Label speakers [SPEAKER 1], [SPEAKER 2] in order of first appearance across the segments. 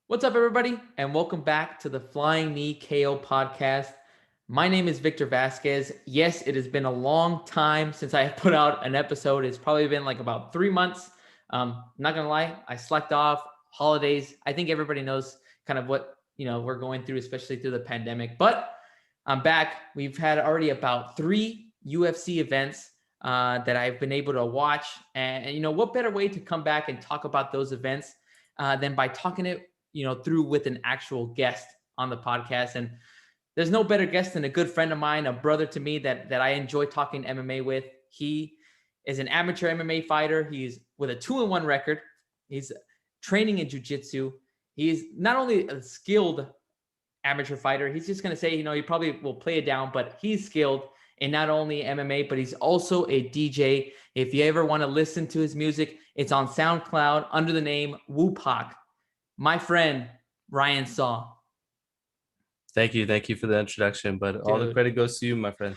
[SPEAKER 1] What's up, everybody, and welcome back to the Flying Knee KO podcast. My name is Victor Vasquez. Yes, it has been a long time since I have put out an episode. It's probably been like about 3 months. Not gonna lie, I slacked off. Holidays. I think everybody knows kind of what we're going through, especially through the pandemic. But I'm back. We've had already about three UFC events that I've been able to watch, and what better way to come back and talk about those events than by talking it through with an actual guest on the podcast. And there's no better guest than a good friend of mine, a brother to me that I enjoy talking MMA with. He is an amateur MMA fighter. He's with a 2-1 record. He's training in jiu-jitsu. He's not only a skilled amateur fighter, he's just going to say, he probably will play it down, but he's skilled in not only MMA, but he's also a DJ. If you ever want to listen to his music, it's on SoundCloud under the name Wupak. My friend, Ryan Saw.
[SPEAKER 2] Thank you. Thank you for the introduction, but all the
[SPEAKER 1] Dude.
[SPEAKER 2] credit goes to you, my friend.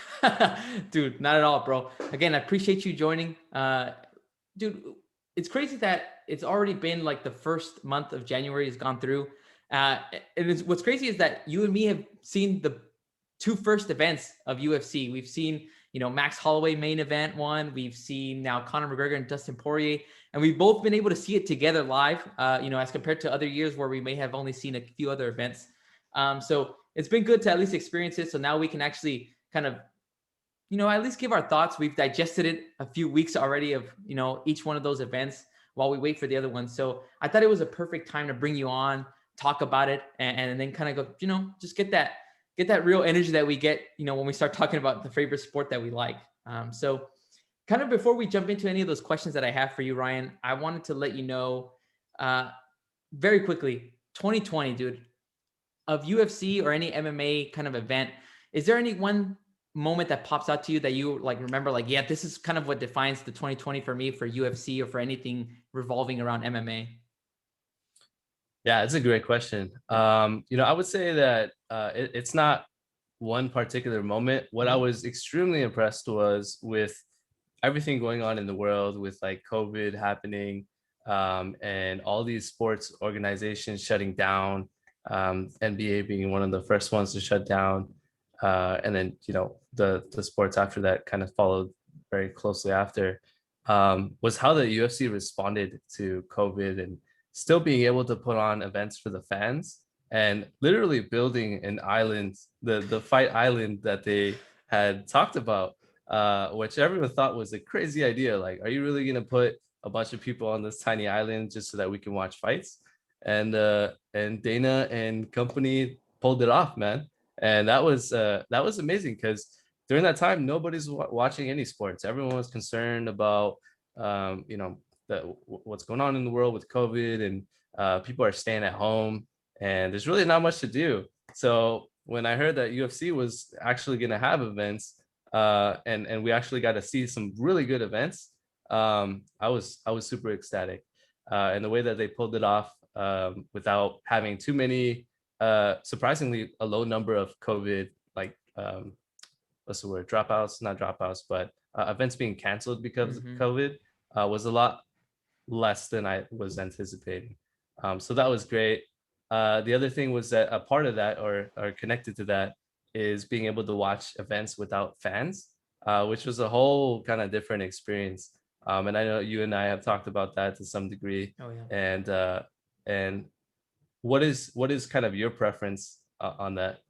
[SPEAKER 1] Dude, not at all, bro. Again, I appreciate you joining. Dude, it's crazy that it's already been like the first month of January has gone through. What's crazy is that you and me have seen the two first events of UFC. We've seen, Max Holloway main event one. We've seen now Conor McGregor and Dustin Poirier, and we've both been able to see it together live, as compared to other years where we may have only seen a few other events. So it's been good to at least experience it. So now we can actually kind of, at least give our thoughts. We've digested it a few weeks already of, each one of those events while we wait for the other one. So I thought it was a perfect time to bring you on, talk about it, and then kind of go, just get that real energy that we get, when we start talking about the favorite sport that we like. So kind of before we jump into any of those questions that I have for you, Ryan, I wanted to let you know very quickly, 2020, dude, of UFC or any MMA kind of event, is there any one moment that pops out to you that you like remember, like, yeah, this is kind of what defines the 2020 for me for UFC or for anything revolving around MMA?
[SPEAKER 2] Yeah, it's a great question. I would say that it's not one particular moment. What I was extremely impressed was with everything going on in the world with like COVID happening, and all these sports organizations shutting down, NBA being one of the first ones to shut down. And then, the sports after that kind of followed very closely after, was how the UFC responded to COVID and still being able to put on events for the fans and literally building an island, the fight island that they had talked about, which everyone thought was a crazy idea. Like, are you really going to put a bunch of people on this tiny island just so that we can watch fights? And Dana and company pulled it off, man. And that was amazing because during that time nobody's watching any sports. Everyone was concerned about what's going on in the world with COVID, and people are staying at home, and there's really not much to do. So when I heard that UFC was actually going to have events, and we actually got to see some really good events, I was super ecstatic, and the way that they pulled it off, without having too many, surprisingly a low number of COVID, like, what's the word, dropouts, not dropouts, but events being canceled because of COVID, was a lot less than I was anticipating. So that was great. The other thing was that a part of that, or connected to that, is being able to watch events without fans, which was a whole kind of different experience. And I know you and I have talked about that to some degree.
[SPEAKER 1] Oh yeah.
[SPEAKER 2] And what is kind of your preference on that?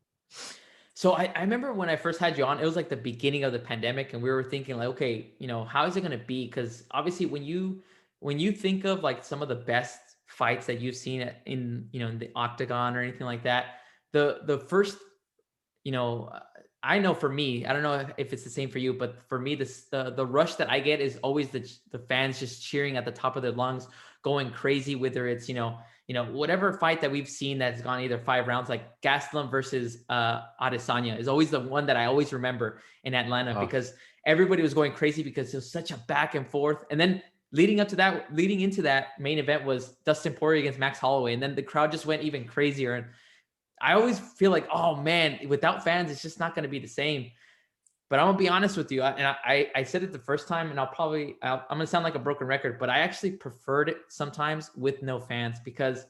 [SPEAKER 1] So I remember when I first had you on, it was like the beginning of the pandemic, and we were thinking like, okay, how is it going to be? Because obviously, when you think of like some of the best fights that you've seen in the octagon or anything like that, the first, you know, I know for me, I don't know if it's the same for you, but for me, the rush that I get is always the fans just cheering at the top of their lungs, going crazy. Whether it's whatever fight that we've seen that's gone either 5 rounds, like Gastelum versus Adesanya is always the one that I always remember in Atlanta,
[SPEAKER 2] Oh,
[SPEAKER 1] because everybody was going crazy because it was such a back and forth. And then leading into that main event was Dustin Poirier against Max Holloway, and then the crowd just went even crazier. And I always feel like, oh man, without fans, it's just not going to be the same. But I'm gonna be honest with you, I said it the first time, and I'm gonna sound like a broken record, but I actually preferred it sometimes with no fans, because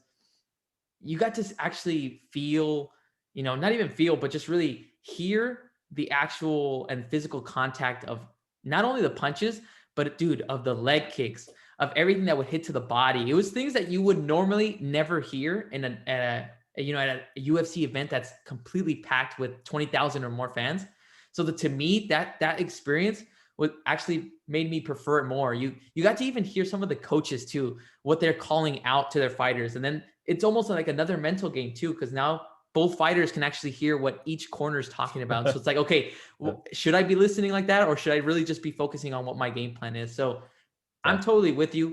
[SPEAKER 1] you got to actually feel, not even feel, but just really hear the actual and physical contact of not only the punches, but dude, of the leg kicks, of everything that would hit to the body. It was things that you would normally never hear in at a UFC event that's completely packed with 20,000 or more fans. So to me, that experience what actually made me prefer it more. You got to even hear some of the coaches too, what they're calling out to their fighters. And then it's almost like another mental game too, because now both fighters can actually hear what each corner is talking about. So it's like, okay, should I be listening like that, or should I really just be focusing on what my game plan is? So
[SPEAKER 2] Yeah.
[SPEAKER 1] I'm totally with you.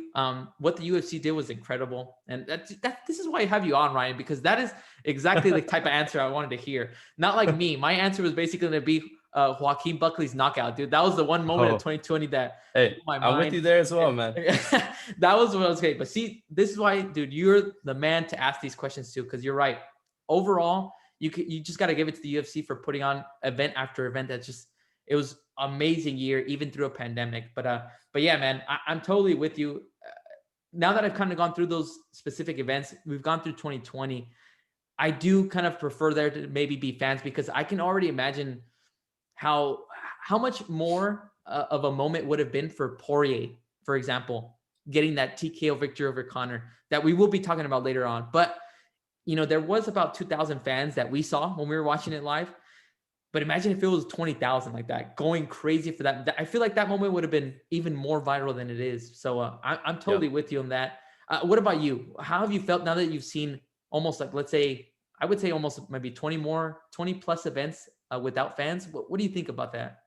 [SPEAKER 1] What the UFC did was incredible, and this is why I have you on, Ryan, because that is exactly the type of answer I wanted to hear. Not like me. My answer was basically going to be Joaquin Buckley's knockout, dude. That was the one moment of
[SPEAKER 2] Oh,
[SPEAKER 1] 2020 that blew
[SPEAKER 2] hey,
[SPEAKER 1] my
[SPEAKER 2] I'm with you
[SPEAKER 1] mind.
[SPEAKER 2] there as well, man.
[SPEAKER 1] That was what I was saying. But see, this is why, dude, you're the man to ask these questions to, because you're right. Overall, you just got to give it to the UFC for putting on event after event. It was amazing year, even through a pandemic. But yeah, man, I'm totally with you. Now that I've kind of gone through those specific events, we've gone through 2020. I do kind of prefer there to maybe be fans, because I can already imagine how how much more of a moment would have been for Poirier, for example, getting that TKO victory over Conor that we will be talking about later on. But there was about 2,000 fans that we saw when we were watching it live. But imagine if it was 20,000 like that, going crazy for that. I feel like that moment would have been even more viral than it is. So I'm totally
[SPEAKER 2] Yep.
[SPEAKER 1] with you on that. What about you? How have you felt now that you've seen almost like, let's say, I would say almost maybe 20 plus events without fans? What do you think about that?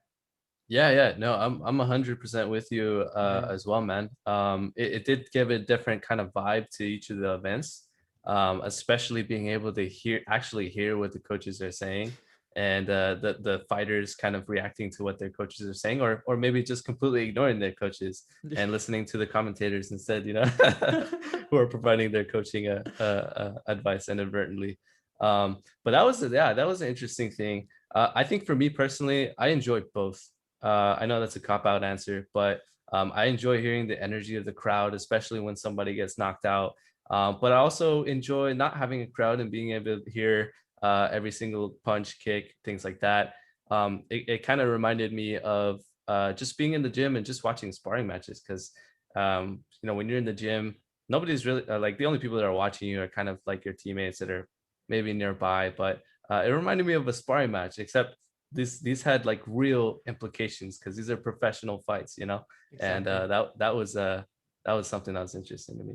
[SPEAKER 2] Yeah. No, I'm 100% with you
[SPEAKER 1] Yeah.
[SPEAKER 2] as well, man. It did give a different kind of vibe to each of the events, especially being able to actually hear what the coaches are saying, and the fighters kind of reacting to what their coaches are saying, or maybe just completely ignoring their coaches and listening to the commentators instead, who are providing their coaching advice inadvertently. But that was an interesting thing. I think for me personally, I enjoyed both. I know that's a cop out answer, but I enjoy hearing the energy of the crowd, especially when somebody gets knocked out. But I also enjoy not having a crowd and being able to hear every single punch, kick, things like that. It kind of reminded me of just being in the gym and just watching sparring matches, because when you're in the gym, nobody's really like, the only people that are watching you are kind of like your teammates that are maybe nearby. But it reminded me of a sparring match, except these had like real implications, because these are professional fights, and
[SPEAKER 1] Exactly.
[SPEAKER 2] that was something that was interesting to me.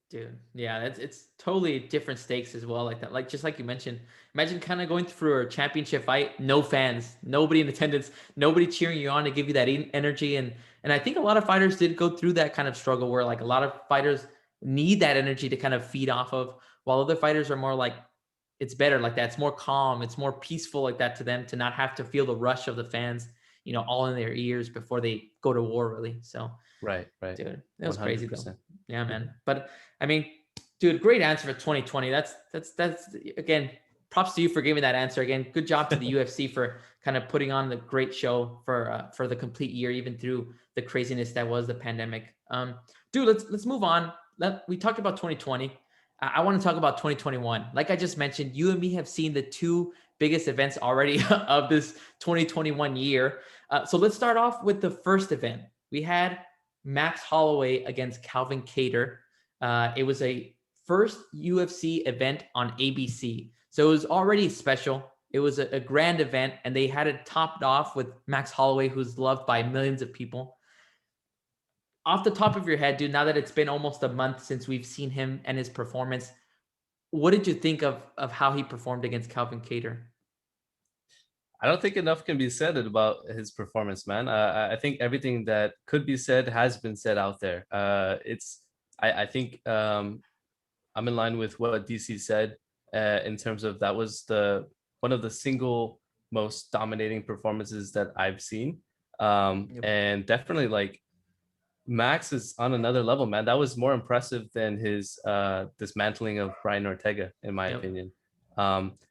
[SPEAKER 1] Dude, yeah, it's totally different stakes as well, like that. Like just like you mentioned, imagine kind of going through a championship fight, no fans, nobody in attendance, nobody cheering you on to give you that energy, and I think a lot of fighters did go through that kind of struggle where like a lot of fighters need that energy to kind of feed off of, while other fighters are more like it's better like that. It's more calm, it's more peaceful like that to them to not have to feel the rush of the fans, all in their ears before they go to war, really. So
[SPEAKER 2] Right.
[SPEAKER 1] dude, that was crazy though.
[SPEAKER 2] 100%.
[SPEAKER 1] Yeah, man. But I mean, dude, great answer for 2020. That's again, props to you for giving that answer. Again, good job to the UFC for kind of putting on the great show for the complete year, even through the craziness that was the pandemic. Dude, let's move on. We talked about 2020. I want to talk about 2021. Like I just mentioned, you and me have seen the two biggest events already of this 2021 year. So let's start off with the first event. We had Max Holloway against Calvin Kattar. It was a first UFC event on ABC. So it was already special. It was a grand event, and they had it topped off with Max Holloway, who's loved by millions of people. Off the top of your head, dude, now that it's been almost a month since we've seen him and his performance, what did you think of how he performed against Calvin Kattar?
[SPEAKER 2] I don't think enough can be said about his performance, man. I think everything that could be said has been said out there. I think I'm in line with what DC said, in terms of that was the one of the single most dominating performances that I've seen.
[SPEAKER 1] Yep.
[SPEAKER 2] And definitely, like, Max is on another level, man. That was more impressive than his dismantling of Brian Ortega, in my
[SPEAKER 1] Yep.
[SPEAKER 2] opinion.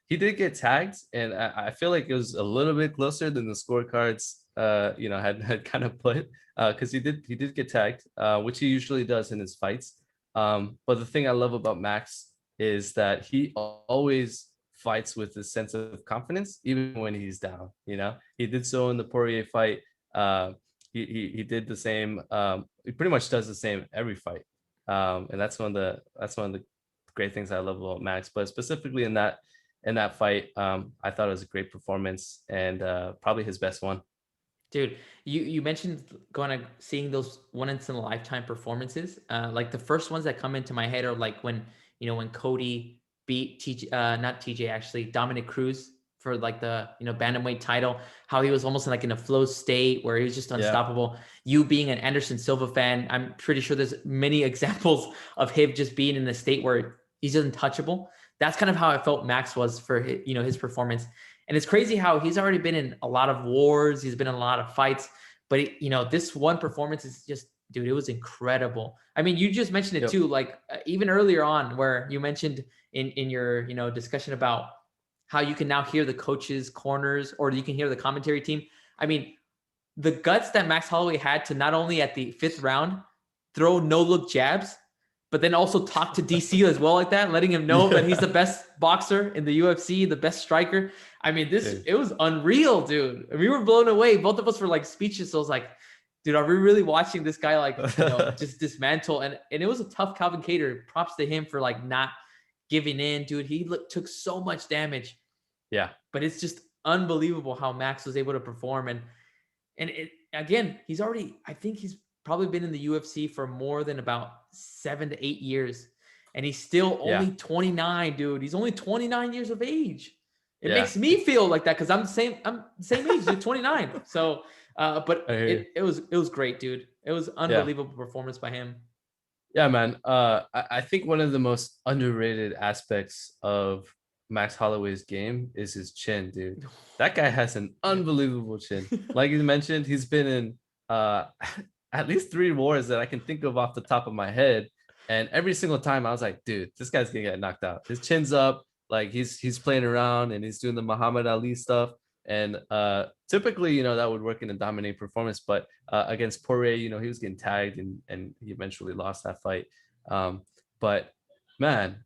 [SPEAKER 2] He did get tagged, and I feel like it was a little bit closer than the scorecards had kind of put, because he did get tagged, which he usually does in his fights. But the thing I love about Max is that he always fights with a sense of confidence, even when he's down. You know, he did so in the Poirier fight. Uh, he did the same. He pretty much does the same every fight, and that's one of the great things I love about Max. But specifically in that fight, I thought it was a great performance and probably his best one.
[SPEAKER 1] Dude, you mentioned going to seeing those once in a lifetime performances. Like the first ones that come into my head are like when when Cody beat TJ, not TJ actually, Dominic Cruz for like the bantamweight title. How he was almost like in a flow state where he was just
[SPEAKER 2] Yeah,
[SPEAKER 1] unstoppable. You being an Anderson Silva fan, I'm pretty sure there's many examples of him just being in a state where he's untouchable. That's kind of how I felt Max was for his performance. And it's crazy how he's already been in a lot of wars. He's been in a lot of fights, but this one performance is just, dude, it was incredible. I mean, you just mentioned it
[SPEAKER 2] yep,
[SPEAKER 1] too, like even earlier on where you mentioned in your, discussion about how you can now hear the coaches corners or you can hear the commentary team. I mean, the guts that Max Holloway had to not only at the fifth round throw no look jabs, but then also talk to DC as well like that, letting him know that he's the
[SPEAKER 2] yeah,
[SPEAKER 1] best boxer in the UFC, the best striker. I mean,
[SPEAKER 2] dude,
[SPEAKER 1] it was unreal, dude. We were blown away. Both of us were like speechless. So I was like, dude, are we really watching this guy like, just dismantle? And it was a tough Calvin Cater. Props to him for like not giving in, dude. He took so much damage,
[SPEAKER 2] yeah,
[SPEAKER 1] but it's just unbelievable how Max was able to perform. And again, I think he's probably been in the UFC for more than about 7 to 8 years. And he's still
[SPEAKER 2] yeah,
[SPEAKER 1] only 29, dude. He's only 29 years of age. It
[SPEAKER 2] yeah.
[SPEAKER 1] makes me feel like that because I'm the same age, dude, 29. So but
[SPEAKER 2] I hear you.
[SPEAKER 1] it was great, dude. It was
[SPEAKER 2] Yeah.
[SPEAKER 1] unbelievable performance by him.
[SPEAKER 2] Yeah, man. I think one of the most underrated aspects of Max Holloway's game is his chin, dude. That guy has an
[SPEAKER 1] Yeah.
[SPEAKER 2] unbelievable chin. Like you mentioned, he's been in at least 3 wars that I can think of off the top of my head. And every single time I was like, dude, this guy's gonna get knocked out. His chin's up, like he's playing around and he's doing the Muhammad Ali stuff. And typically, that would work in a dominating performance, but against Poirier, he was getting tagged and he eventually lost that fight. Um, but man,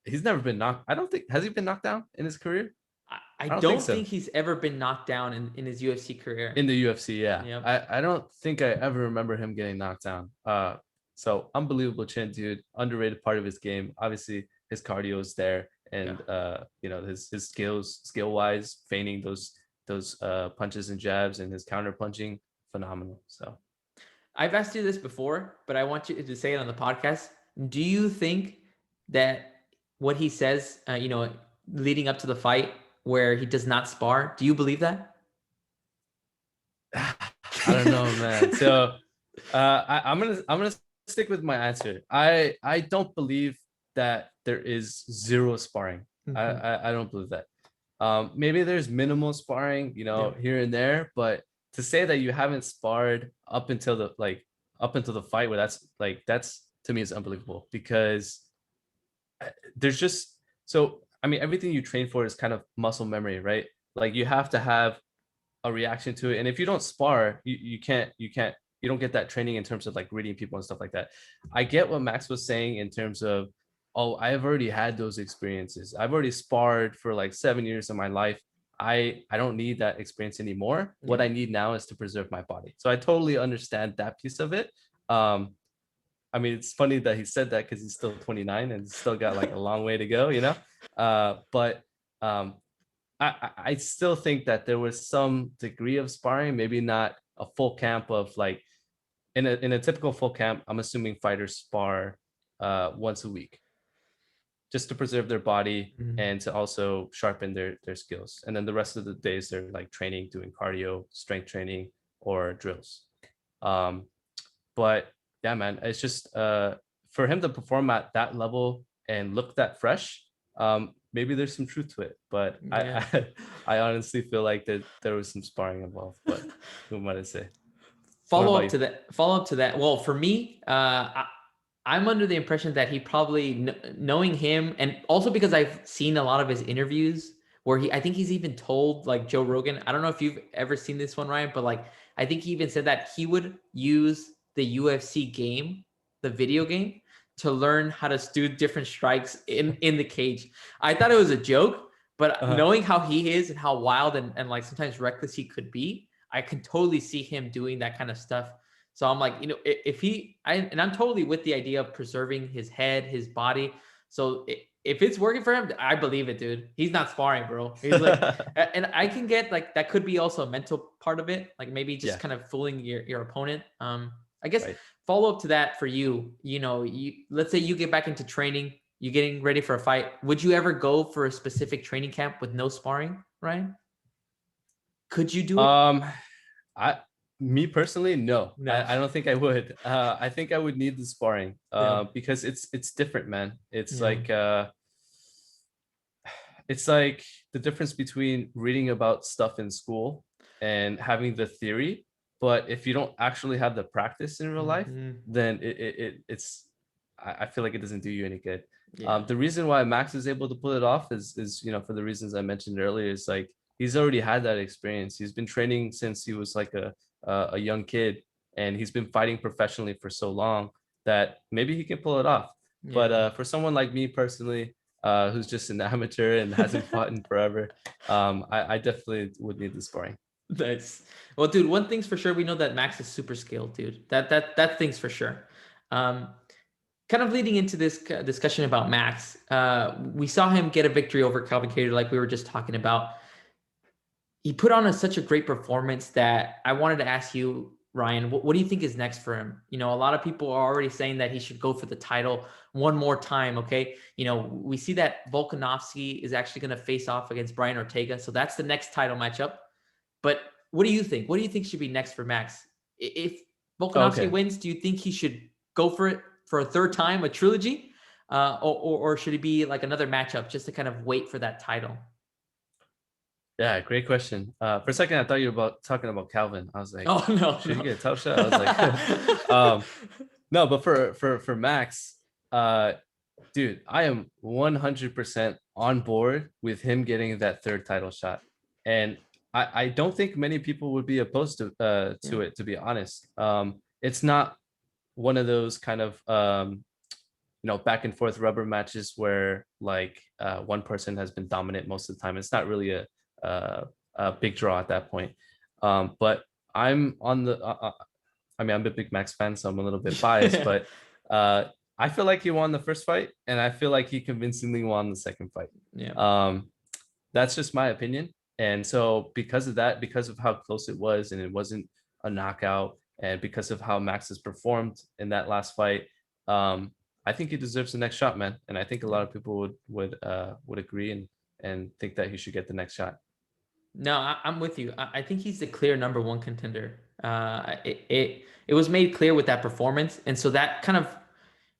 [SPEAKER 2] he's never been knocked. I don't think has he been knocked down in his career?
[SPEAKER 1] I
[SPEAKER 2] I don't think
[SPEAKER 1] don't
[SPEAKER 2] so.
[SPEAKER 1] think he's ever been knocked down in his UFC career.
[SPEAKER 2] In the UFC, yeah.
[SPEAKER 1] Yep.
[SPEAKER 2] I don't think I ever remember him getting knocked down. So unbelievable chin, dude. Underrated part of his game. Obviously, his cardio is there,
[SPEAKER 1] Yeah.
[SPEAKER 2] and his skill wise, feigning those punches and jabs, and his counter punching, phenomenal. So
[SPEAKER 1] I've asked you this before, but I want you to say it on the podcast. Do you think that what he says, leading up to the fight, where he does not spar, do you believe that?
[SPEAKER 2] I don't know, man. So I'm gonna stick with my answer. I don't believe that there is zero sparring.
[SPEAKER 1] Mhm.
[SPEAKER 2] I don't believe that. Maybe there's minimal sparring,
[SPEAKER 1] Yeah.
[SPEAKER 2] here and there, but to say that you haven't sparred up until the fight, where that's to me is unbelievable because there's just so I mean everything you train for is kind of muscle memory, right? Like you have to have a reaction to it. And if you don't spar, you don't get that training in terms of like reading people and stuff like that. I get what Max was saying in terms of, oh, I've already had those experiences. I've already sparred for like 7 years of my life. I don't need that experience anymore. What
[SPEAKER 1] Yeah.
[SPEAKER 2] I need now is to preserve my body. So I totally understand that piece of it. Um, I mean, it's funny that he said that because he's still 29 and still got like a long way to go. But um, I still think that there was some degree of sparring, maybe not a full camp of like in a typical full camp. I'm assuming fighters spar once a week just to preserve their body
[SPEAKER 1] Mhm.
[SPEAKER 2] and to also sharpen their skills. And then the rest of the days they're like training, doing cardio, strength training, or drills. Um, but yeah, man, it's just for him to perform at that level and look that fresh. Maybe there's some truth to it, but
[SPEAKER 1] Yeah.
[SPEAKER 2] I honestly feel like that there was some sparring involved. But who am I to say? What
[SPEAKER 1] Follow
[SPEAKER 2] about
[SPEAKER 1] up
[SPEAKER 2] you?
[SPEAKER 1] to that. Follow up to that. Well, for me, I'm under the impression that he probably knowing him, and also because I've seen a lot of his interviews where I think he's even told like Joe Rogan. I don't know if you've ever seen this one, Ryan, but like I think he even said that he would use the UFC game, the video game, to learn how to do different strikes in the cage. I thought it was a joke, but knowing how he is and how wild and like sometimes reckless he could be, I can totally see him doing that kind of stuff. So I'm like, if I'm totally with the idea of preserving his head, his body. So if it's working for him, I believe it, dude. He's not sparring, bro. He's like, and I can get like, that could be also a mental part of it. Like maybe just kind of fooling your opponent. I guess follow up to that for you, let's say you get back into training, you're getting ready for a fight. Would you ever go for a specific training camp with no sparring, Ryan? Could you do it?
[SPEAKER 2] Me personally, no.
[SPEAKER 1] No.
[SPEAKER 2] I don't think I would. I think I would need the sparring because it's different, man. It's like the difference between reading about stuff in school and having the theory, but if you don't actually have the practice in real life, then I feel like it doesn't do you any good. The reason why Max is able to pull it off is for the reasons I mentioned earlier. Is like he's already had that experience. He's been training since he was like a young kid, and he's been fighting professionally for so long that maybe he can pull it off. But for someone like me personally, who's just an amateur and hasn't fought in forever, I definitely would need the sparring.
[SPEAKER 1] Nice. Well, dude, one thing's for sure, we know that Max is super skilled, dude. That thing's for sure. Kind of leading into this discussion about Max, we saw him get a victory over Calvin Kattar, like we were just talking about. He put on such a great performance that I wanted to ask you, Ryan, what do you think is next for him? A lot of people are already saying that he should go for the title one more time. Okay. We see that Volkanovski is actually going to face off against Brian Ortega. So that's the next title matchup. But what do you think? What do you think should be next for Max? If Volkanovski wins, do you think he should go for it for a third time, a trilogy? Or should it be like another matchup just to kind of wait for that title?
[SPEAKER 2] Yeah, great question. For a second, I thought you were talking about Calvin. I was like,
[SPEAKER 1] oh no,
[SPEAKER 2] should he get a tough shot? I was like, no, but for Max, dude, I am 100% on board with him getting that third title shot, and I don't think many people would be opposed to it. To be honest, it's not one of those kind of back and forth rubber matches where like one person has been dominant most of the time. It's not really a big draw at that point. But I'm on the I'm a big Max fan, so I'm a little bit biased, but I feel like he won the first fight, and I feel like he convincingly won the second fight. That's just my opinion. And so because of that, because of how close it was and it wasn't a knockout, and because of how Max has performed in that last fight, I think he deserves the next shot, man. And I think a lot of people would agree and think that he should get the next shot.
[SPEAKER 1] No, I'm with you. I think he's the clear number one contender. It was made clear with that performance, and so that kind of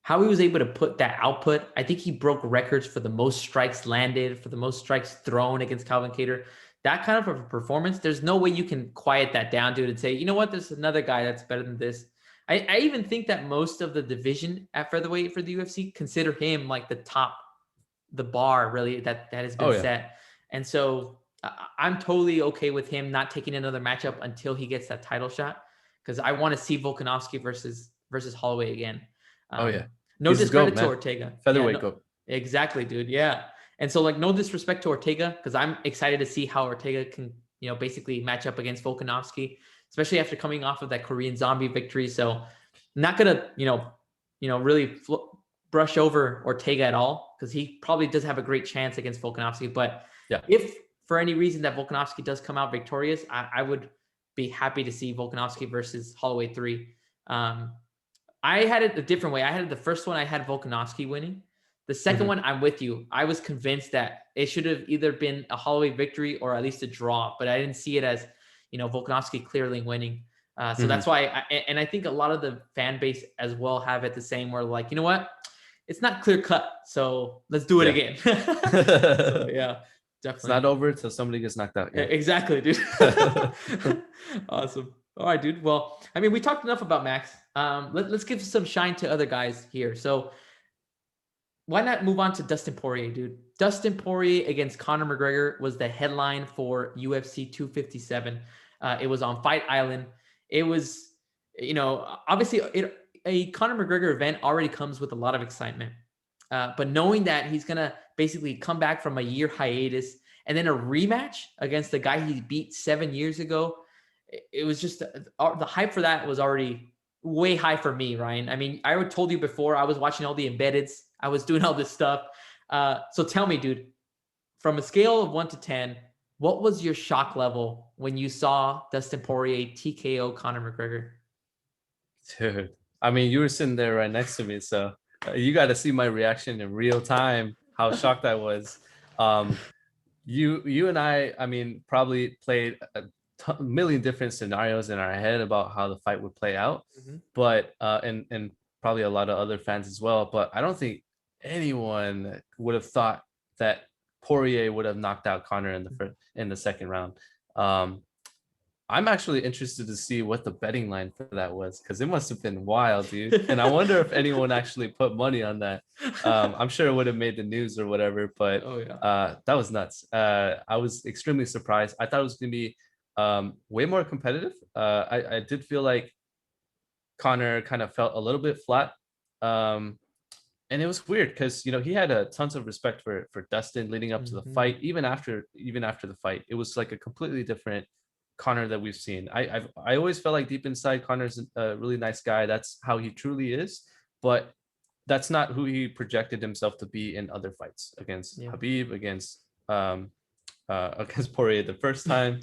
[SPEAKER 1] how he was able to put that output. I think he broke records for the most strikes landed, for the most strikes thrown against Calvin Kattar. That kind of a performance, there's no way you can quiet that down, dude, and say, you know what, there's another guy that's better than this. I even think that most of the division at featherweight for the UFC consider him like the bar really that has been set. And so I'm totally okay with him not taking another matchup until he gets that title shot, because I want to see Volkanovski versus Holloway again. No disrespect to Ortega.
[SPEAKER 2] Featherweight goat.
[SPEAKER 1] Exactly, dude. Yeah. And so like no disrespect to Ortega, because I'm excited to see how Ortega can, basically match up against Volkanovski, especially after coming off of that Korean Zombie victory. So I'm not going to, really brush over Ortega at all, because he probably does have a great chance against Volkanovski. But if for any reason that Volkanovski does come out victorious, I would be happy to see Volkanovski versus Holloway 3. I had it a different way. I had it the first one, I had Volkanovski winning. The second one, I'm with you. I was convinced that it should have either been a Holloway victory or at least a draw, but I didn't see it as, Volkanovski clearly winning. So that's why, I think a lot of the fan base as well have it the same, where like, you know what? It's not clear cut, so let's do it again. So, yeah, definitely.
[SPEAKER 2] It's not over until somebody gets knocked out.
[SPEAKER 1] Yeah. Exactly, dude. Awesome. All right, dude. Well, we talked enough about Max. Let's give some shine to other guys here. So why not move on to Dustin Poirier, dude? Dustin Poirier against Conor McGregor was the headline for UFC 257. It was on Fight Island. It was, obviously a Conor McGregor event already comes with a lot of excitement. But knowing that he's going to basically come back from a year hiatus and then a rematch against the guy he beat 7 years ago, it was just the hype for that was already way high for me, Ryan. I mean, I told you before, I was watching all the embeddeds, I was doing all this stuff. So tell me, dude, from a scale of 1 to 10, what was your shock level when you saw Dustin Poirier TKO Conor McGregor?
[SPEAKER 2] Dude, I mean, you were sitting there right next to me, so you got to see my reaction in real time, how shocked I was. Um, you and I mean, probably played a million different scenarios in our head about how the fight would play out,
[SPEAKER 1] Mm-hmm.
[SPEAKER 2] but and probably a lot of other fans as well. But I don't think anyone would have thought that Poirier would have knocked out Conor in the second round. Um, I'm actually interested to see what the betting line for that was, because it must have been wild, dude. And I wonder if anyone actually put money on that. I'm sure it would have made the news or whatever, but
[SPEAKER 1] Oh yeah.
[SPEAKER 2] that was nuts. I was extremely surprised. I thought it was going to be way more competitive. I did feel like Connor kind of felt a little bit flat. And it was weird because he had a tons of respect for Dustin leading up to the fight, even after the fight. It was like a completely different Connor that we've seen. I always felt like deep inside Connor's a really nice guy. That's how he truly is, but that's not who he projected himself to be in other fights against Habib, against Poirier the first time,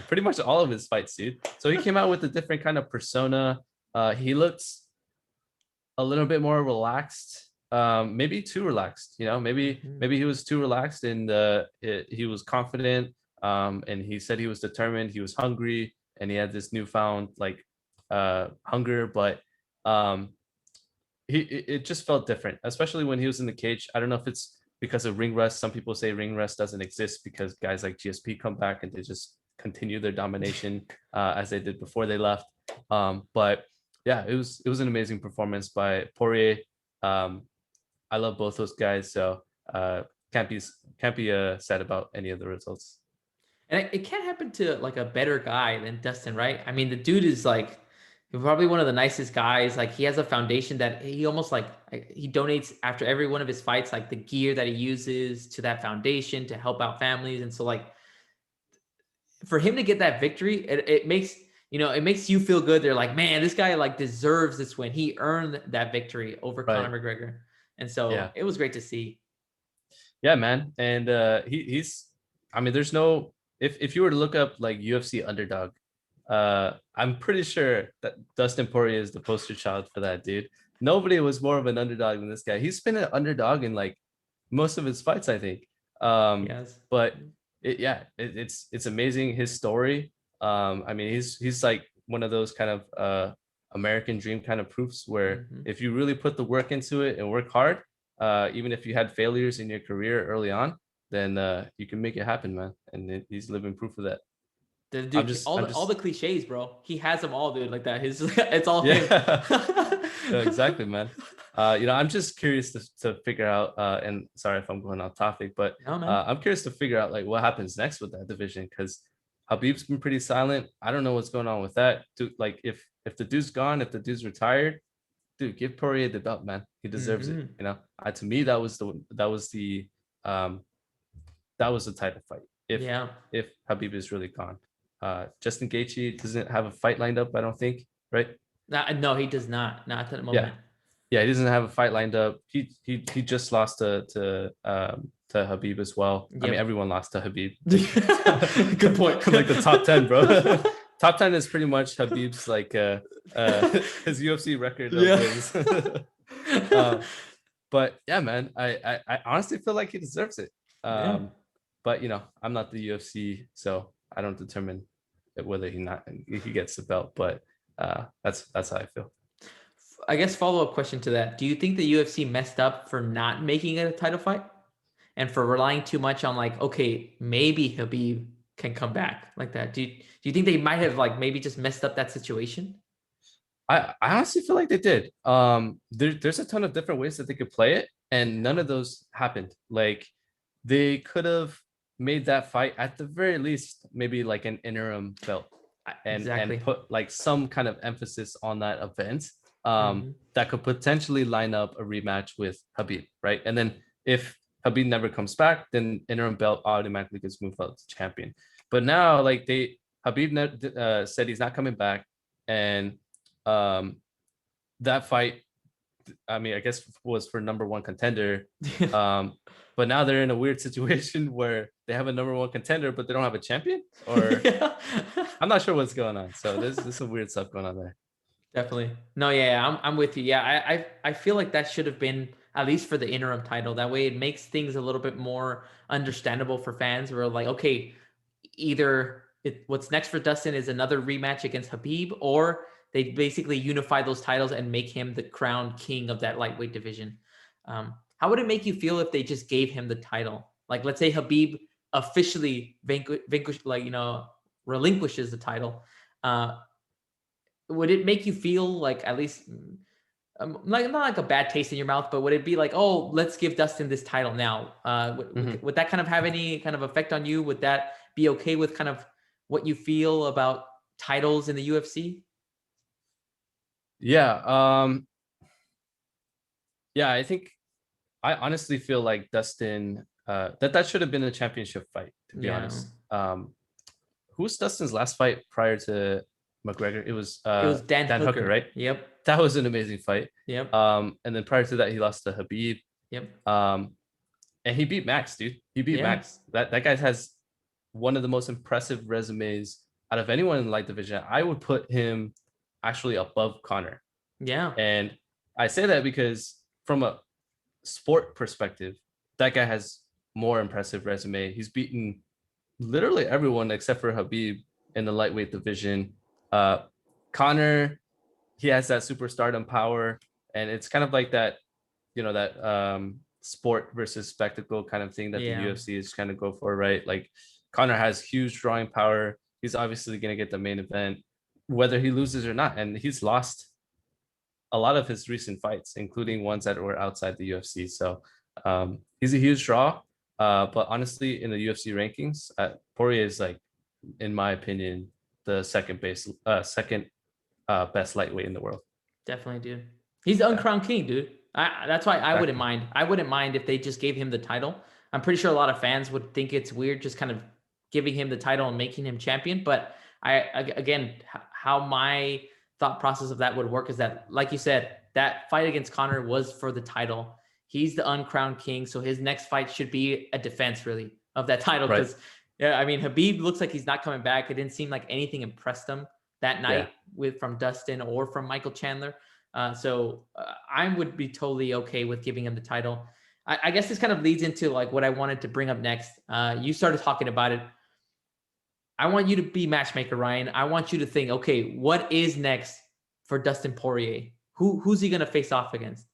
[SPEAKER 2] pretty much all of his fights, dude. So he came out with a different kind of persona. He looks a little bit more relaxed, maybe too relaxed. Maybe he was too relaxed, and he was confident, and he said he was determined, he was hungry, and he had this newfound like hunger, but it just felt different, especially when he was in the cage. I don't know if it's because of ring rust. Some people say ring rust doesn't exist because guys like GSP come back and they just continue their domination as they did before they left. But yeah, it was an amazing performance by Poirier. I love both those guys, so can't be sad about any of the results.
[SPEAKER 1] And it can't happen to like a better guy than Dustin, right? I mean, the dude is like probably one of the nicest guys. Like he has a foundation that he almost like he donates after every one of his fights, like the gear that he uses to that foundation to help out families. And so like for him to get that victory, it makes it makes you feel good. They're like, man, this guy like deserves this win. He earned that victory over
[SPEAKER 2] Right.
[SPEAKER 1] Conor McGregor. And so it was great to see.
[SPEAKER 2] Yeah, man. And he's I mean, there's no if you were to look up like UFC underdog, I'm pretty sure that Dustin Poirier is the poster child for that, dude. Nobody was more of an underdog than this guy. He's been an underdog in like most of his fights, I think.
[SPEAKER 1] Yes.
[SPEAKER 2] But it's amazing, his story. I mean, he's like one of those kind of American dream kind of proofs where if you really put the work into it and work hard, even if you had failures in your career early on, then you can make it happen, man. And he's living proof of that.
[SPEAKER 1] The dude, all the cliches, bro. He has them all, dude. Like that. It's all him.
[SPEAKER 2] Yeah, exactly, man. I'm just curious to figure out. And sorry if I'm going off topic, but I'm curious to figure out like what happens next with that division, because Habib's been pretty silent. I don't know what's going on with that. Dude, like if the dude's gone, if the dude's retired, dude, give Poirier the belt, man. He deserves it. To me, that was the title fight. If Habib is really gone. Justin Gaethje doesn't have a fight lined up, I don't think, right?
[SPEAKER 1] No, he does not. Not at the moment.
[SPEAKER 2] Yeah, he doesn't have a fight lined up. He just lost to Habib as well. I mean, everyone lost to Habib.
[SPEAKER 1] Good point.
[SPEAKER 2] Like the top 10, bro. Top 10 is pretty much Habib's like his UFC record of wins. But yeah, man, I honestly feel like he deserves it. But I'm not the UFC, so I don't determine whether he gets the belt. But that's how I feel.
[SPEAKER 1] I guess follow-up question to that. Do you think the UFC messed up for not making it a title fight and for relying too much on like, okay, maybe Habib can come back like that? Do you think they might have like maybe just messed up that situation?
[SPEAKER 2] I honestly feel like they did. There's a ton of different ways that they could play it, and none of those happened. Like they could have made that fight at the very least maybe like an interim belt and put like some kind of emphasis on that event. that could potentially line up a rematch with Khabib, right? And then if Khabib never comes back, then interim belt automatically gets moved up to champion. But now, like Khabib said he's not coming back, and that fight, I mean, I guess was for number one contender. But now they're in a weird situation where they have a number one contender, but they don't have a champion. Or I'm not sure what's going on. So there's some weird stuff going on there.
[SPEAKER 1] Definitely. No, yeah, I'm with you. Yeah, I feel like that should have been at least for the interim title. That way it makes things a little bit more understandable for fans. We're like, okay, either what's next for Dustin is another rematch against Khabib, or they basically unify those titles and make him the crowned king of that lightweight division. How would it make you feel if they just gave him the title? Like, let's say Khabib officially relinquishes the title. Would it make you feel like at least like not like a bad taste in your mouth, but would it be like, oh, let's give Dustin this title now? Would that kind of have any kind of effect on you? Would that be okay with kind of what you feel about titles in the UFC?
[SPEAKER 2] Yeah. Yeah, I honestly feel like Dustin, that should have been a championship fight, to be honest. Who's Dustin's last fight prior to McGregor? It was
[SPEAKER 1] Dan Hooker,
[SPEAKER 2] right?
[SPEAKER 1] Yep.
[SPEAKER 2] That was an amazing fight.
[SPEAKER 1] Yep.
[SPEAKER 2] And then prior to that, he lost to Khabib.
[SPEAKER 1] Yep.
[SPEAKER 2] And he beat Max, dude. He beat Max. That guy has one of the most impressive resumes out of anyone in the light division. I would put him actually above Conor.
[SPEAKER 1] Yeah.
[SPEAKER 2] And I say that because from a sport perspective, that guy has more impressive resume. He's beaten literally everyone except for Khabib in the lightweight division. Conor, he has that superstardom power, and it's kind of like that, that sport versus spectacle kind of thing that the UFC is kind of go for, right? Like Conor has huge drawing power. He's obviously going to get the main event, whether he loses or not. And he's lost a lot of his recent fights, including ones that were outside the UFC. So he's a huge draw. But honestly, in the UFC rankings, Poirier is, like, in my opinion, the second best lightweight in the world.
[SPEAKER 1] Definitely, dude. He's the uncrowned king, dude. That's why I wouldn't mind. I wouldn't mind if they just gave him the title. I'm pretty sure a lot of fans would think it's weird just kind of giving him the title and making him champion. But how my thought process of that would work is that, like you said, that fight against Conor was for the title. He's the uncrowned king, so his next fight should be a defense, really, of that title. Because, I mean, Khabib looks like he's not coming back. It didn't seem like anything impressed him that night from Dustin or from Michael Chandler. So I would be totally okay with giving him the title. I guess this kind of leads into like what I wanted to bring up next. You started talking about it. I want you to be matchmaker, Ryan. I want you to think, okay, what is next for Dustin Poirier? Who's he going to face off against?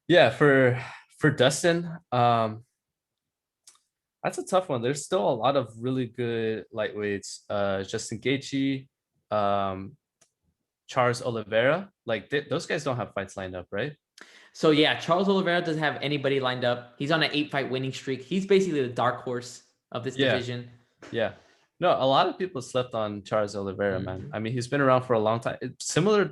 [SPEAKER 2] Yeah, for Dustin, that's a tough one. There's still a lot of really good lightweights. Justin Gaethje, Charles Oliveira, like those guys don't have fights lined up, right?
[SPEAKER 1] So yeah, Charles Oliveira doesn't have anybody lined up. He's on an 8-fight winning streak. He's basically the dark horse of this division.
[SPEAKER 2] Yeah. No, a lot of people slept on Charles Oliveira, man. I mean, he's been around for a long time. It's similar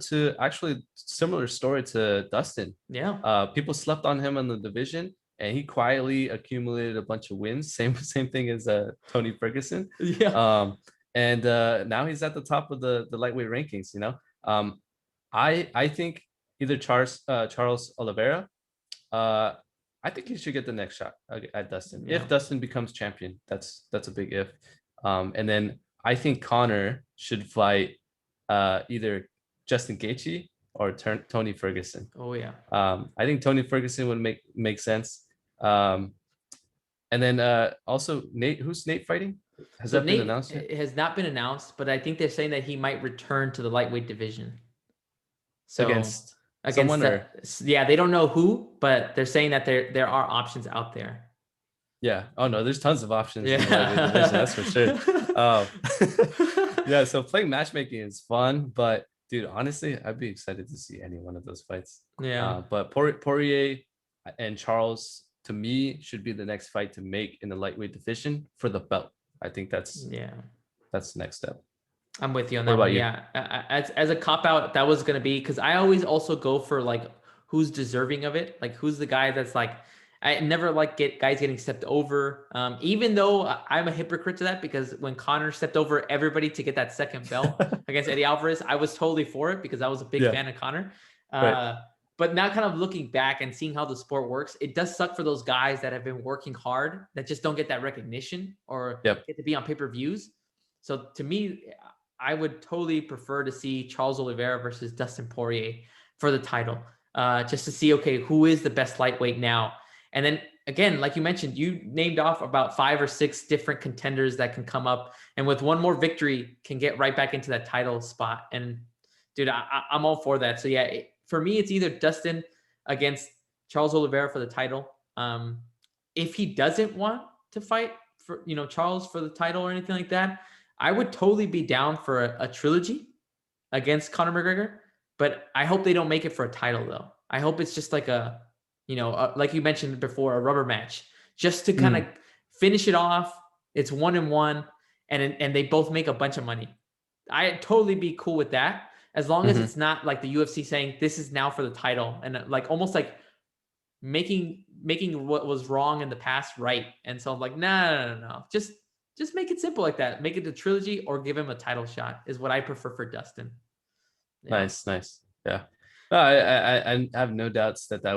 [SPEAKER 2] story to Dustin.
[SPEAKER 1] Yeah.
[SPEAKER 2] People slept on him in the division, and he quietly accumulated a bunch of wins. Same thing as Tony Ferguson.
[SPEAKER 1] Yeah.
[SPEAKER 2] And now he's at the top of the lightweight rankings. I think either Charles Oliveira. I think he should get the next shot at Dustin. If Dustin becomes champion, that's a big if. And then I think Conor should fight either Justin Gaethje or Tony Ferguson.
[SPEAKER 1] Oh yeah.
[SPEAKER 2] I think Tony Ferguson would make sense. And then also Nate. Who's Nate fighting? Has that been announced yet?
[SPEAKER 1] It has not been announced, but I think they're saying that he might return to the lightweight division. So
[SPEAKER 2] against someone
[SPEAKER 1] they don't know who, but they're saying that there are options out there.
[SPEAKER 2] Yeah. Oh no, there's tons of options in the lightweight division, that's for sure. Yeah, so playing matchmaking is fun, but dude, honestly, I'd be excited to see any one of those fights.
[SPEAKER 1] Yeah.
[SPEAKER 2] But Poirier and Charles, to me, should be the next fight to make in the lightweight division for the belt. I think that's the next step.
[SPEAKER 1] I'm with you on
[SPEAKER 2] What
[SPEAKER 1] that
[SPEAKER 2] about
[SPEAKER 1] one.
[SPEAKER 2] you?
[SPEAKER 1] Yeah, as a cop out, that was gonna be because I always also go for like who's deserving of it, like who's the guy that's like I never like get guys getting stepped over. Even though I'm a hypocrite to that because when Connor stepped over everybody to get that second bell against Eddie Alvarez, I was totally for it because I was a big
[SPEAKER 2] Yeah,
[SPEAKER 1] fan of Connor.
[SPEAKER 2] right.
[SPEAKER 1] Uh, but now, kind of looking back and seeing how the sport works, it does suck for those guys that have been working hard that just don't get that recognition or
[SPEAKER 2] Yep.
[SPEAKER 1] get to be on pay-per-views. So to me, I would totally prefer to see Charles Oliveira versus Dustin Poirier for the title, just to see, okay, who is the best lightweight now? And then again, like you mentioned, you named off about 5 or 6 different contenders that can come up, and with one more victory, can get right back into that title spot. And dude, I'm all for that. So yeah, for me, it's either Dustin against Charles Oliveira for the title. If he doesn't want to fight for Charles for the title or anything like that, I would totally be down for a trilogy against Conor McGregor, but I hope they don't make it for a title though. I hope it's just like like you mentioned before, a rubber match, just to kind of
[SPEAKER 2] Mm,
[SPEAKER 1] finish it off. It's 1-1, and they both make a bunch of money. I'd totally be cool with that as long as
[SPEAKER 2] hmm.
[SPEAKER 1] it's not like the UFC saying this is now for the title and like almost like making what was wrong in the past right. And so I'm like, no. Just make it simple like that. Make it a trilogy or give him a title shot is what I prefer for Dustin. Yeah.
[SPEAKER 2] Nice, nice. Yeah. No, I have no doubts that that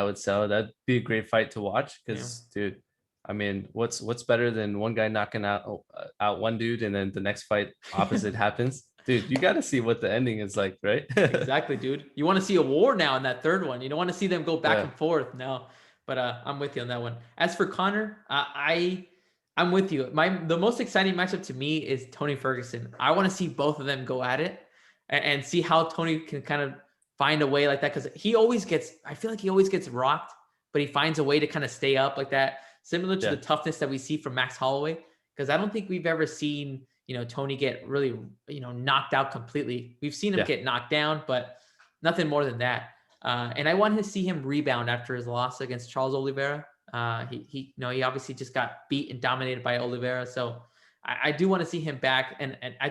[SPEAKER 2] would sell. That'd be a great fight to watch
[SPEAKER 1] Yeah.
[SPEAKER 2] because, dude, I mean, what's better than one guy knocking out one dude and then the next fight opposite happens? Dude, you got to see what the ending is like, right?
[SPEAKER 1] Exactly, dude. You want to see a war now in that third one. You don't want to see them go back
[SPEAKER 2] Yeah.
[SPEAKER 1] and forth now. But I'm with you on that one. As for Connor, I'm with you. The most exciting matchup to me is Tony Ferguson. I want to see both of them go at it and see how Tony can kind of find a way like that because I feel like he always gets rocked, but he finds a way to kind of stay up like that, similar to
[SPEAKER 2] Yeah.
[SPEAKER 1] the toughness that we see from Max Holloway. Because I don't think we've ever seen Tony get really knocked out completely. We've seen him
[SPEAKER 2] Yeah.
[SPEAKER 1] get knocked down, but nothing more than that. And I wanted to see him rebound after his loss against Charles Oliveira. He obviously just got beat and dominated by Oliveira, so I do want to see him back. And I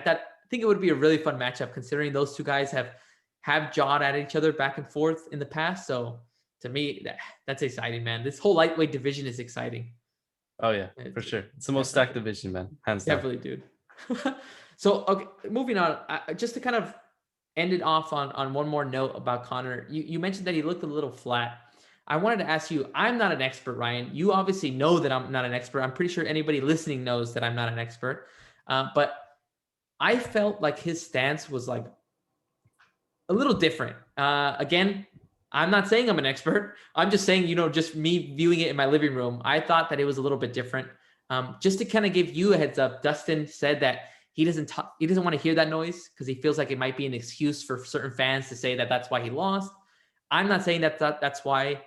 [SPEAKER 1] think it would be a really fun matchup considering those two guys have jawed at each other back and forth in the past. So to me, that's exciting, man. This whole lightweight division is exciting.
[SPEAKER 2] Oh yeah, for
[SPEAKER 1] It's
[SPEAKER 2] sure. It's the most stacked
[SPEAKER 1] definitely,
[SPEAKER 2] division, man. Hands down.
[SPEAKER 1] definitely, dude. So okay, moving on. Just to kind of end it off on one more note about Connor. You mentioned that he looked a little flat. I wanted to ask you, I'm not an expert, Ryan. You obviously know that I'm not an expert. I'm pretty sure anybody listening knows that I'm not an expert. But I felt like his stance was like a little different. Again, I'm not saying I'm an expert. I'm just saying, just me viewing it in my living room. I thought that it was a little bit different. Just to kind of give you a heads up, Dustin said that he doesn't want to hear that noise because he feels like it might be an excuse for certain fans to say that that's why he lost. I'm not saying that's why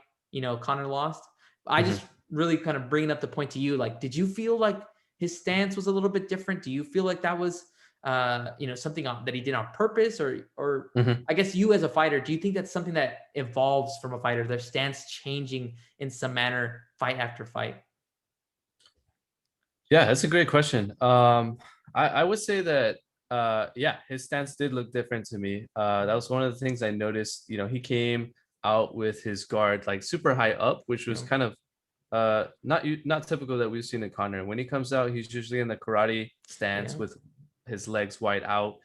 [SPEAKER 1] Connor lost. I
[SPEAKER 2] Mhm.
[SPEAKER 1] just really kind of bringing up the point to you. Like, did you feel like his stance was a little bit different? Do you feel like that was something that he did on purpose, or
[SPEAKER 2] Mhm.
[SPEAKER 1] I guess you as a fighter, do you think that's something that evolves from a fighter, their stance changing in some manner fight after fight?
[SPEAKER 2] Yeah, that's a great question. I would say that yeah, his stance did look different to me. That was one of the things I noticed. He came out with his guard like super high up, which was
[SPEAKER 1] Yeah.
[SPEAKER 2] kind of not typical that we've seen in Connor. When he comes out, he's usually in the karate stance
[SPEAKER 1] Yeah.
[SPEAKER 2] with his legs wide out.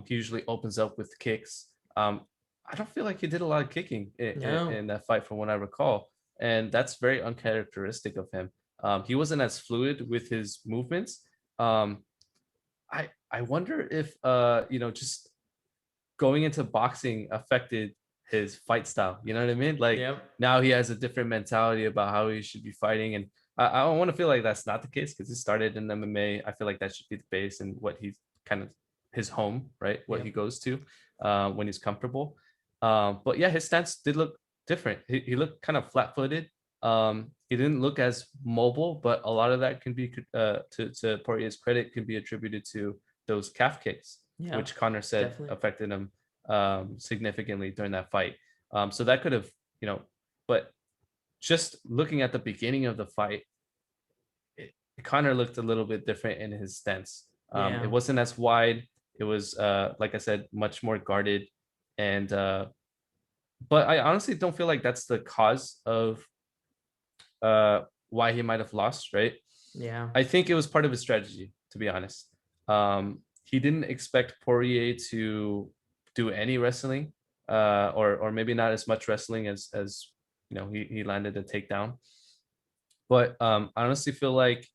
[SPEAKER 2] He usually opens up with kicks. I don't feel like he did a lot of kicking
[SPEAKER 1] No.
[SPEAKER 2] in that fight from what I recall, and that's very uncharacteristic of him. He wasn't as fluid with his movements. Um, I wonder if just going into boxing affected his fight style. You know what I mean? Like
[SPEAKER 1] Yeah.
[SPEAKER 2] now he has a different mentality about how he should be fighting, and I don't want to feel like that's not the case because he started in MMA. I feel like that should be the base and what he's kind of his home, right? What
[SPEAKER 1] Yeah.
[SPEAKER 2] he goes to when he's comfortable. But yeah, his stance did look different. He looked kind of flat-footed. He didn't look as mobile, but a lot of that can be to Poirier's credit can be attributed to those calf kicks,
[SPEAKER 1] Yeah.
[SPEAKER 2] which Connor said
[SPEAKER 1] Definitely.
[SPEAKER 2] affected him significantly during that fight. So that could have, but just looking at the beginning of the fight, Connor looked a little bit different in his stance. It
[SPEAKER 1] Yeah.
[SPEAKER 2] wasn't as wide. It was, like I said, much more guarded. And but I honestly don't feel like that's the cause of why he might have lost, right?
[SPEAKER 1] Yeah.
[SPEAKER 2] I think it was part of his strategy, to be honest. He didn't expect Poirier to do any wrestling, or maybe not as much wrestling as he landed a takedown. But I honestly feel like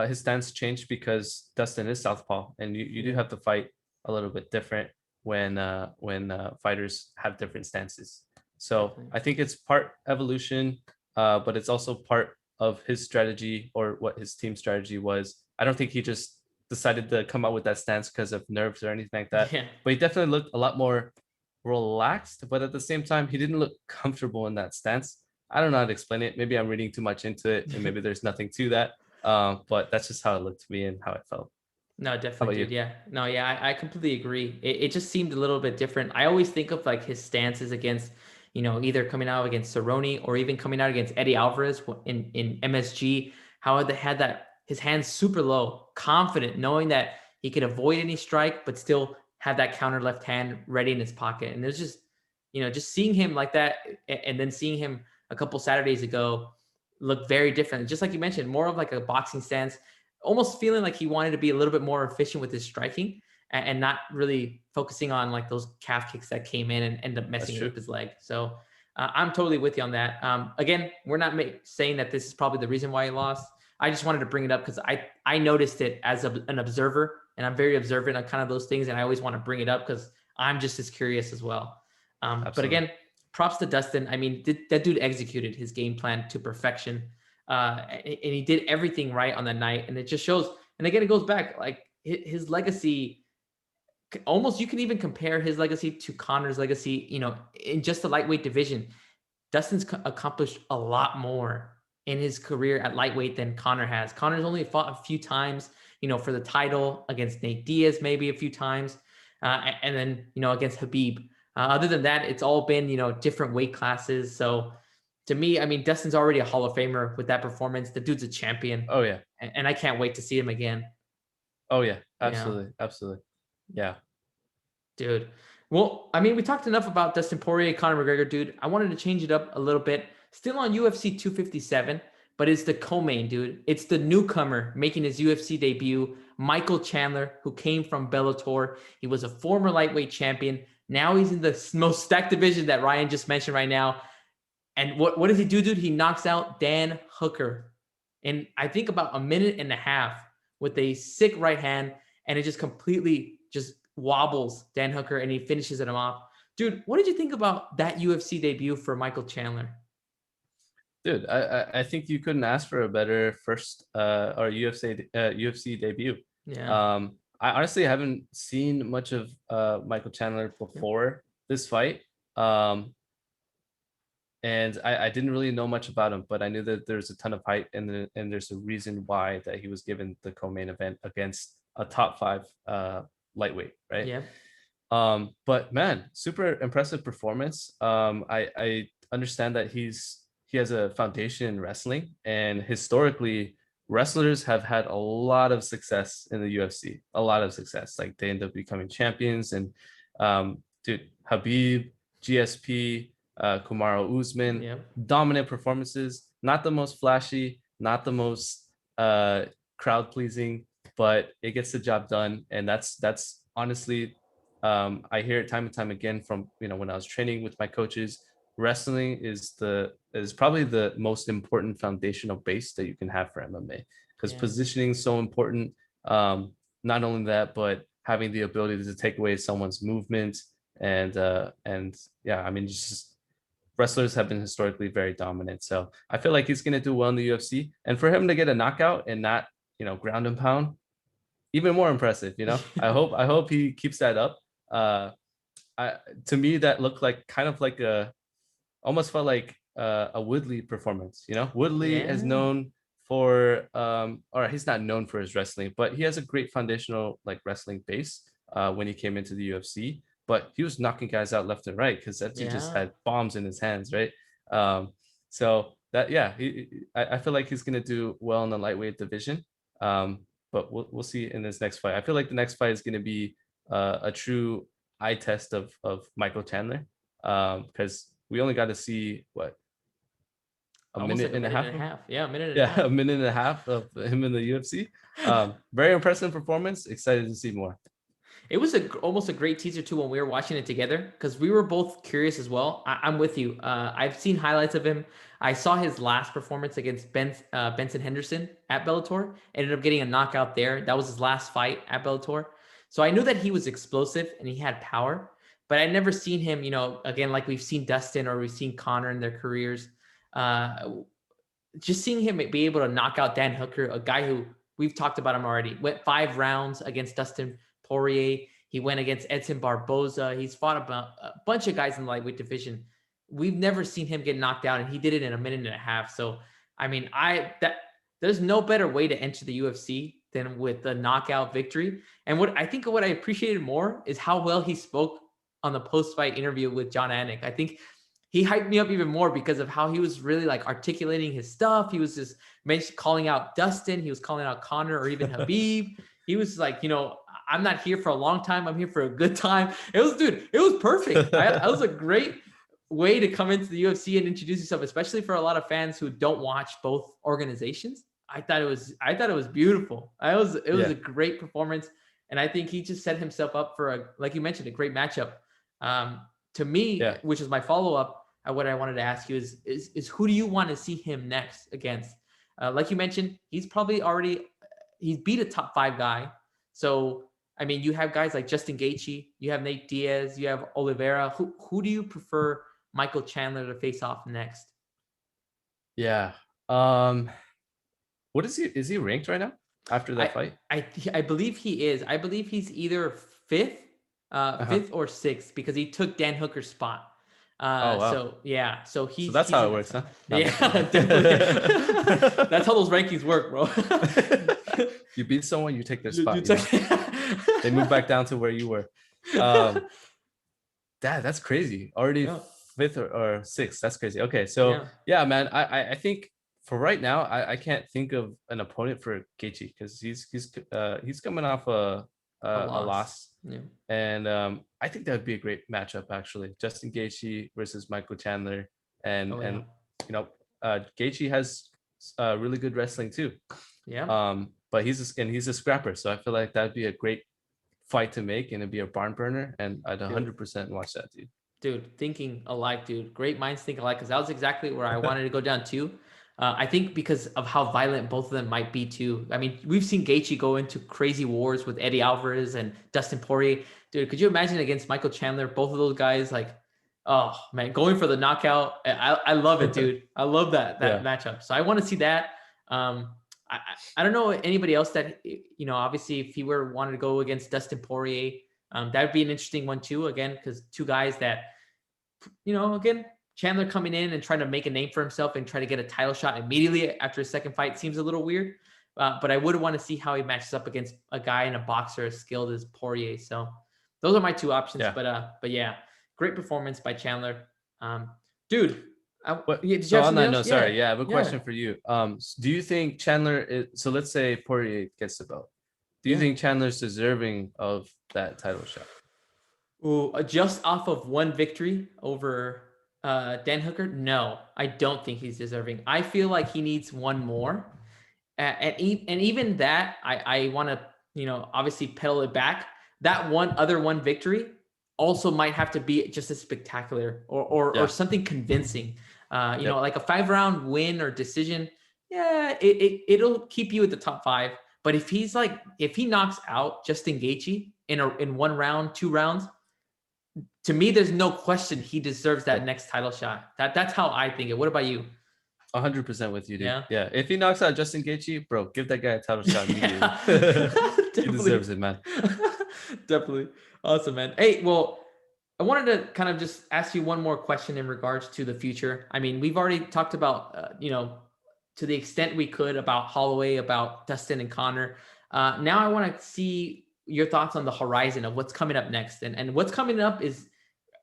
[SPEAKER 2] his stance changed because Dustin is southpaw, and you do
[SPEAKER 1] Yeah.
[SPEAKER 2] have to fight a little bit different when fighters have different stances. So
[SPEAKER 1] Definitely.
[SPEAKER 2] I think it's part evolution, but it's also part of his strategy or what his team strategy was. I don't think he just decided to come out with that stance because of nerves or anything like that.
[SPEAKER 1] Yeah.
[SPEAKER 2] But he definitely looked a lot more relaxed, but at the same time, he didn't look comfortable in that stance. I don't know how to explain it. Maybe I'm reading too much into it, and maybe there's nothing to that. But that's just how it looked to me and how it felt.
[SPEAKER 1] No,
[SPEAKER 2] How
[SPEAKER 1] definitely,
[SPEAKER 2] about you?
[SPEAKER 1] dude. Yeah. No, yeah, I completely agree. It just seemed a little bit different. I always think of like his stances against, either coming out against Cerrone or even coming out against Eddie Alvarez in MSG, how they had that his hands super low, confident, knowing that he could avoid any strike, but still have that counter left hand ready in his pocket. And there's just, just seeing him like that, and then seeing him a couple Saturdays ago look very different. Just like you mentioned, more of like a boxing stance, almost feeling like he wanted to be a little bit more efficient with his striking, and not really focusing on like those calf kicks that came in and ended up
[SPEAKER 2] That's
[SPEAKER 1] messing
[SPEAKER 2] true.
[SPEAKER 1] with his leg. So I'm totally with you on that. Again, we're not saying that this is probably the reason why he lost. I just wanted to bring it up because I noticed it as an observer, and I'm very observant on kind of those things, and I always want to bring it up because I'm just as curious as well. But
[SPEAKER 2] Absolutely.
[SPEAKER 1] again, props to Dustin. I mean, that dude executed his game plan to perfection, and he did everything right on the night, and it just shows. And again, it goes back like his legacy. Almost, you can even compare his legacy to Conor's legacy. In just the lightweight division, Dustin's accomplished a lot more in his career at lightweight than Conor has. Conor's only fought a few times, for the title against Nate Diaz, maybe a few times, and then against Habib. Other than that, it's all been different weight classes. So to me, I mean, Dustin's already a Hall of Famer with that performance. The dude's a champion,
[SPEAKER 2] Oh yeah.
[SPEAKER 1] and I can't wait to see him again.
[SPEAKER 2] Oh yeah.
[SPEAKER 1] Yeah,
[SPEAKER 2] Absolutely. Absolutely. Yeah.
[SPEAKER 1] dude. Well, I mean, we talked enough about Dustin Poirier, Conor McGregor, dude. I wanted to change it up a little bit. Still on UFC 257, but it's the co-main, dude. It's the newcomer making his UFC debut, Michael Chandler, who came from Bellator. He was a former lightweight champion. Now he's in the most stacked division that Ryan just mentioned right now. And what does he do, dude? He knocks out Dan Hooker in, I think, about a minute and a half with a sick right hand, and it just completely just wobbles Dan Hooker, and he finishes him off. Dude, what did you think about that UFC debut for Michael Chandler?
[SPEAKER 2] Dude, I think you couldn't ask for a better first or UFC debut.
[SPEAKER 1] Yeah.
[SPEAKER 2] I honestly haven't seen much of Michael Chandler
[SPEAKER 1] Yep.
[SPEAKER 2] before this fight. Um, and I didn't really know much about him, but I knew that there's a ton of hype, and there's a reason why that he was given the co-main event against a top five lightweight, right?
[SPEAKER 1] Yep.
[SPEAKER 2] But man, super impressive performance. I understand that he has a foundation in wrestling, and historically, wrestlers have had a lot of success in the UFC, a lot of success. Like they end up becoming champions, and dude, Habib, GSP, Kamaru Usman,
[SPEAKER 1] Yep.
[SPEAKER 2] dominant performances. Not the most flashy, not the most crowd pleasing, but it gets the job done, and that's honestly, I hear it time and time again from when I was training with my coaches. Wrestling is probably the most important foundational base that you can have for MMA, because
[SPEAKER 1] Yeah.
[SPEAKER 2] positioning is so important. Not only that, but having the ability to take away someone's movement, and yeah, I mean, just wrestlers have been historically very dominant. So I feel like he's going to do well in the UFC, and for him to get a knockout and not ground and pound, even more impressive. I hope he keeps that up. uh I, to me, that looked like kind of like almost felt like a Woodley performance. Woodley is
[SPEAKER 1] Yeah.
[SPEAKER 2] known for or he's not known for his wrestling, but he has a great foundational like wrestling base when he came into the UFC. But he was knocking guys out left and right because that dude just
[SPEAKER 1] Yeah.
[SPEAKER 2] had bombs in his hands, right? So that, yeah, I feel like he's gonna do well in the lightweight division. but we'll see in this next fight. I feel like the next fight is going to be a true eye test of Michael Chandler, because we only got to see what, a
[SPEAKER 1] Almost
[SPEAKER 2] minute
[SPEAKER 1] like a
[SPEAKER 2] and a
[SPEAKER 1] minute
[SPEAKER 2] half.
[SPEAKER 1] and a half. Yeah, a minute and a
[SPEAKER 2] Yeah,
[SPEAKER 1] half.
[SPEAKER 2] a minute and a half of him in the UFC. Very impressive performance. Excited to see more.
[SPEAKER 1] It was almost a great teaser too when we were watching it together because we were both curious as well. I'm with you. I've seen highlights of him. I saw his last performance against Benson Henderson at Bellator. Ended up getting a knockout there. That was his last fight at Bellator. So I knew that he was explosive and he had power, but I'd never seen him, again, like we've seen Dustin or we've seen Conor in their careers. Just seeing him be able to knock out Dan Hooker, a guy who we've talked about him already, went 5 rounds against Dustin Poirier. He went against Edson Barboza. He's fought a bunch of guys in the lightweight division. We've never seen him get knocked out, and he did it in a minute and a half. So, I mean, there's no better way to enter the UFC than with a knockout victory. And what I appreciated more is how well he spoke on the post-fight interview with John Anik. I think he hyped me up even more because of how he was really like articulating his stuff. He was just calling out Dustin. He was calling out Conor or even Habib. He was like, I'm not here for a long time. I'm here for a good time. It was perfect. That was a great way to come into the UFC and introduce yourself, especially for a lot of fans who don't watch both organizations. I thought it was beautiful. It was a great performance. And I think he just set himself up for like you mentioned, a great matchup. To me, which is my follow-up, what I wanted to ask you is who do you want to see him next against? Like you mentioned, he's beat a top 5 guy. So, I mean, you have guys like Justin Gaethje, you have Nate Diaz, you have Oliveira. Who do you prefer Michael Chandler to face off next?
[SPEAKER 2] Yeah. What is he? Is he ranked right now after that fight?
[SPEAKER 1] I believe he is. I believe he's either 5th or 6th because he took Dan Hooker's spot.
[SPEAKER 2] Oh wow.
[SPEAKER 1] So
[SPEAKER 2] that's how it works, huh?
[SPEAKER 1] Yeah, definitely. That's how those rankings work, bro.
[SPEAKER 2] You beat someone, you take their spot. They move back down to where you were. That's crazy. Already 5th or 6th. That's crazy. Okay, so yeah, man. I think for right now, I can't think of an opponent for Gaethje because he's coming off a loss. Yeah. And I think that would be a great matchup actually. Justin Gaethje versus Michael Chandler, and Gaethje has really good wrestling too.
[SPEAKER 1] Yeah.
[SPEAKER 2] But he's a scrapper, so I feel like that'd be a great fight to make, and it'd be a barn burner, and I'd 100% watch that, dude.
[SPEAKER 1] Dude, thinking alike, dude. Great minds think alike, because that was exactly where I wanted to go down too. I think because of how violent both of them might be too. I mean, we've seen Gaethje go into crazy wars with Eddie Alvarez and Dustin Poirier. Dude, could you imagine against Michael Chandler, both of those guys, like, oh man, going for the knockout. I love it, dude. I love that matchup. So I want to see that. I don't know anybody else that, obviously if he wanted to go against Dustin Poirier, that would be an interesting one too, again, because 2 guys that, again, Chandler coming in and trying to make a name for himself and try to get a title shot immediately after his second fight seems a little weird. But I would want to see how he matches up against a guy and a boxer as skilled as Poirier. So those are my 2 options. Yeah. But yeah, great performance by Chandler. Dude.
[SPEAKER 2] I have a question for you. Do you think Chandler so let's say Poirier gets the belt. Do you think Chandler's deserving of that title shot?
[SPEAKER 1] Ooh, just off of one victory over Dan Hooker? No, I don't think he's deserving. I feel like he needs one more. And even that, I want to, obviously pedal it back. That one victory also might have to be just as spectacular or something convincing. Like a 5-round win or decision. Yeah, it'll keep you at the top 5. But if he knocks out Justin Gaethje in 1 round, 2 rounds, to me, there's no question he deserves that next title shot. That's how I think it. What about you?
[SPEAKER 2] 100% with you, dude. Yeah. If he knocks out Justin Gaethje, bro, give that guy a title shot immediately. He deserves it, man.
[SPEAKER 1] Definitely. Awesome, man. Hey, well, I wanted to kind of just ask you one more question in regards to the future. I mean, we've already talked about, to the extent we could about Holloway, about Dustin and Conor. Now I want to see your thoughts on the horizon of what's coming up next. And what's coming up is,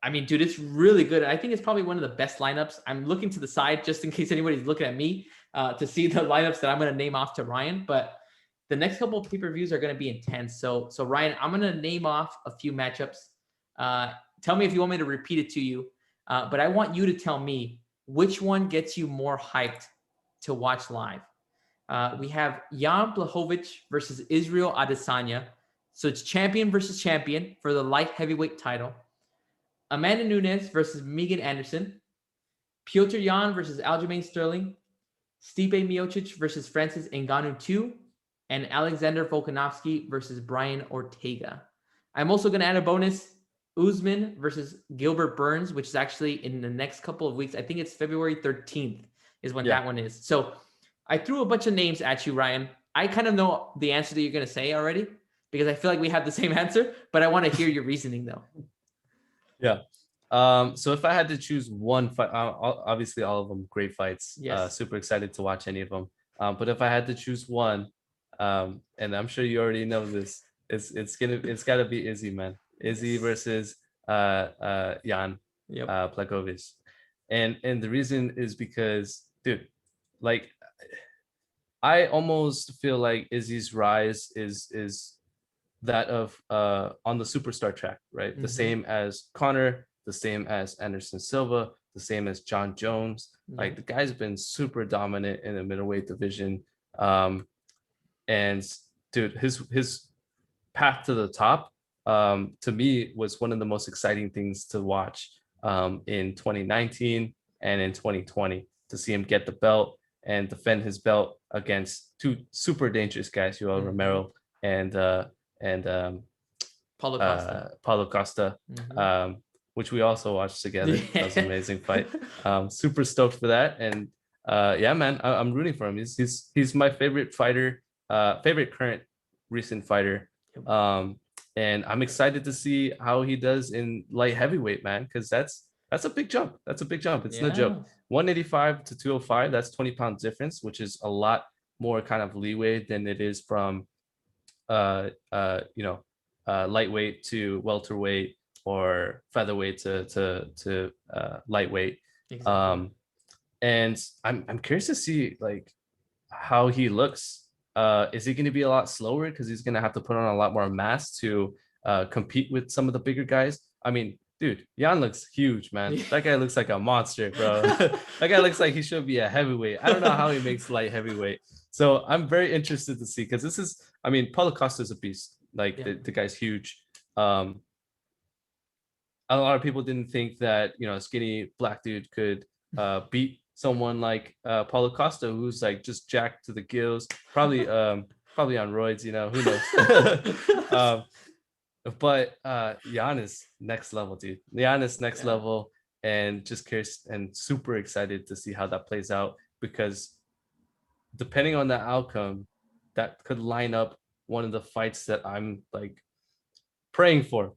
[SPEAKER 1] I mean, dude, it's really good. I think it's probably one of the best lineups. I'm looking to the side just in case anybody's looking at me to see the lineups that I'm going to name off to Ryan. But the next couple of pay-per-views are going to be intense. So Ryan, I'm going to name off a few matchups. Tell me if you want me to repeat it to you. But I want you to tell me which one gets you more hyped to watch live. We have Jan Blachowicz versus Israel Adesanya. So it's champion versus champion for the light heavyweight title. Amanda Nunes versus Megan Anderson. Piotr Jan versus Aljamain Sterling. Stipe Miocic versus Francis Ngannou 2. And Alexander Volkanovski versus Brian Ortega. I'm also going to add a bonus. Usman versus Gilbert Burns, which is actually in the next couple of weeks. I think it's February 13th is when that one is. So I threw a bunch of names at you, Ryan. I kind of know the answer that you're going to say already because I feel like we have the same answer, but I want to hear your reasoning though.
[SPEAKER 2] Yeah. So if I had to choose one fight, obviously all of them great fights.
[SPEAKER 1] Yes.
[SPEAKER 2] Super excited to watch any of them. But if I had to choose one, and I'm sure you already know this, it's got to be Izzy, man. Izzy versus Jan Blachowicz. And the reason is because, dude, like I almost feel like Izzy's rise is that of on the superstar track, right?
[SPEAKER 1] Mm-hmm.
[SPEAKER 2] The same as Conor, the same as Anderson Silva, the same as John Jones.
[SPEAKER 1] Yeah.
[SPEAKER 2] Like the guy's been super dominant in the middleweight division. And dude, his path to the top, to me, was one of the most exciting things to watch in 2019 and in 2020, to see him get the belt and defend his belt against two super dangerous guys, Yoel Romero and Paulo Costa, which we also watched together. That was an amazing fight. Super stoked for that. And yeah, man, I'm rooting for him. He's my favorite fighter, favorite current recent fighter. And I'm excited to see how he does in light heavyweight, man, because that's a big jump. That's a big jump. It's no joke. 185 to 205, that's 20 pounds difference, which is a lot more kind of leeway than it is from lightweight to welterweight or featherweight to lightweight. Exactly. And I'm curious to see like how he looks. Is he going to be a lot slower because he's going to have to put on a lot more mass to compete with some of the bigger guys? I mean, dude, Jan looks huge, man. That guy looks like a monster, bro. That guy looks like he should be a heavyweight. I don't know how he makes light heavyweight. So I'm very interested to see, because this is, I mean, Paulo Costa is a beast. Like the guy's huge. A lot of people didn't think that, you know, a skinny black dude could beat someone like Paulo Costa, who's like just jacked to the gills, probably on roids, you know, who knows. But Jan is next level, dude. Jan is next level, and just curious and super excited to see how that plays out, because depending on the outcome, that could line up one of the fights that I'm like praying for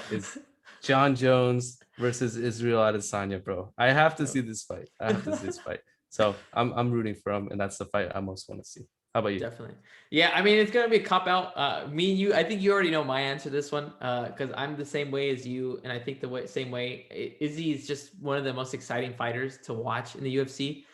[SPEAKER 2] is John Jones versus Israel Adesanya, bro. I have to see this fight. So I'm rooting for him, and that's the fight I most want to see. How about you?
[SPEAKER 1] Definitely. Yeah, I mean, it's going to be a cop-out. Me and you, I think you already know my answer to this one, because I'm the same way as you, and I think same way. Izzy is just one of the most exciting fighters to watch in the UFC.